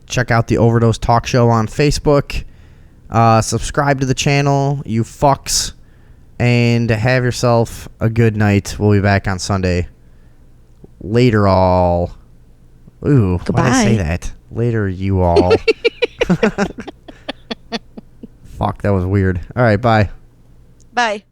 Check out the Overdose Talk Show on Facebook. Subscribe to the channel, you fucks, and have yourself a good night. We'll be back on Sunday. Later, all. Ooh, goodbye. Why did I say that? Later, you all. Fuck, that was weird. All right, bye. Bye.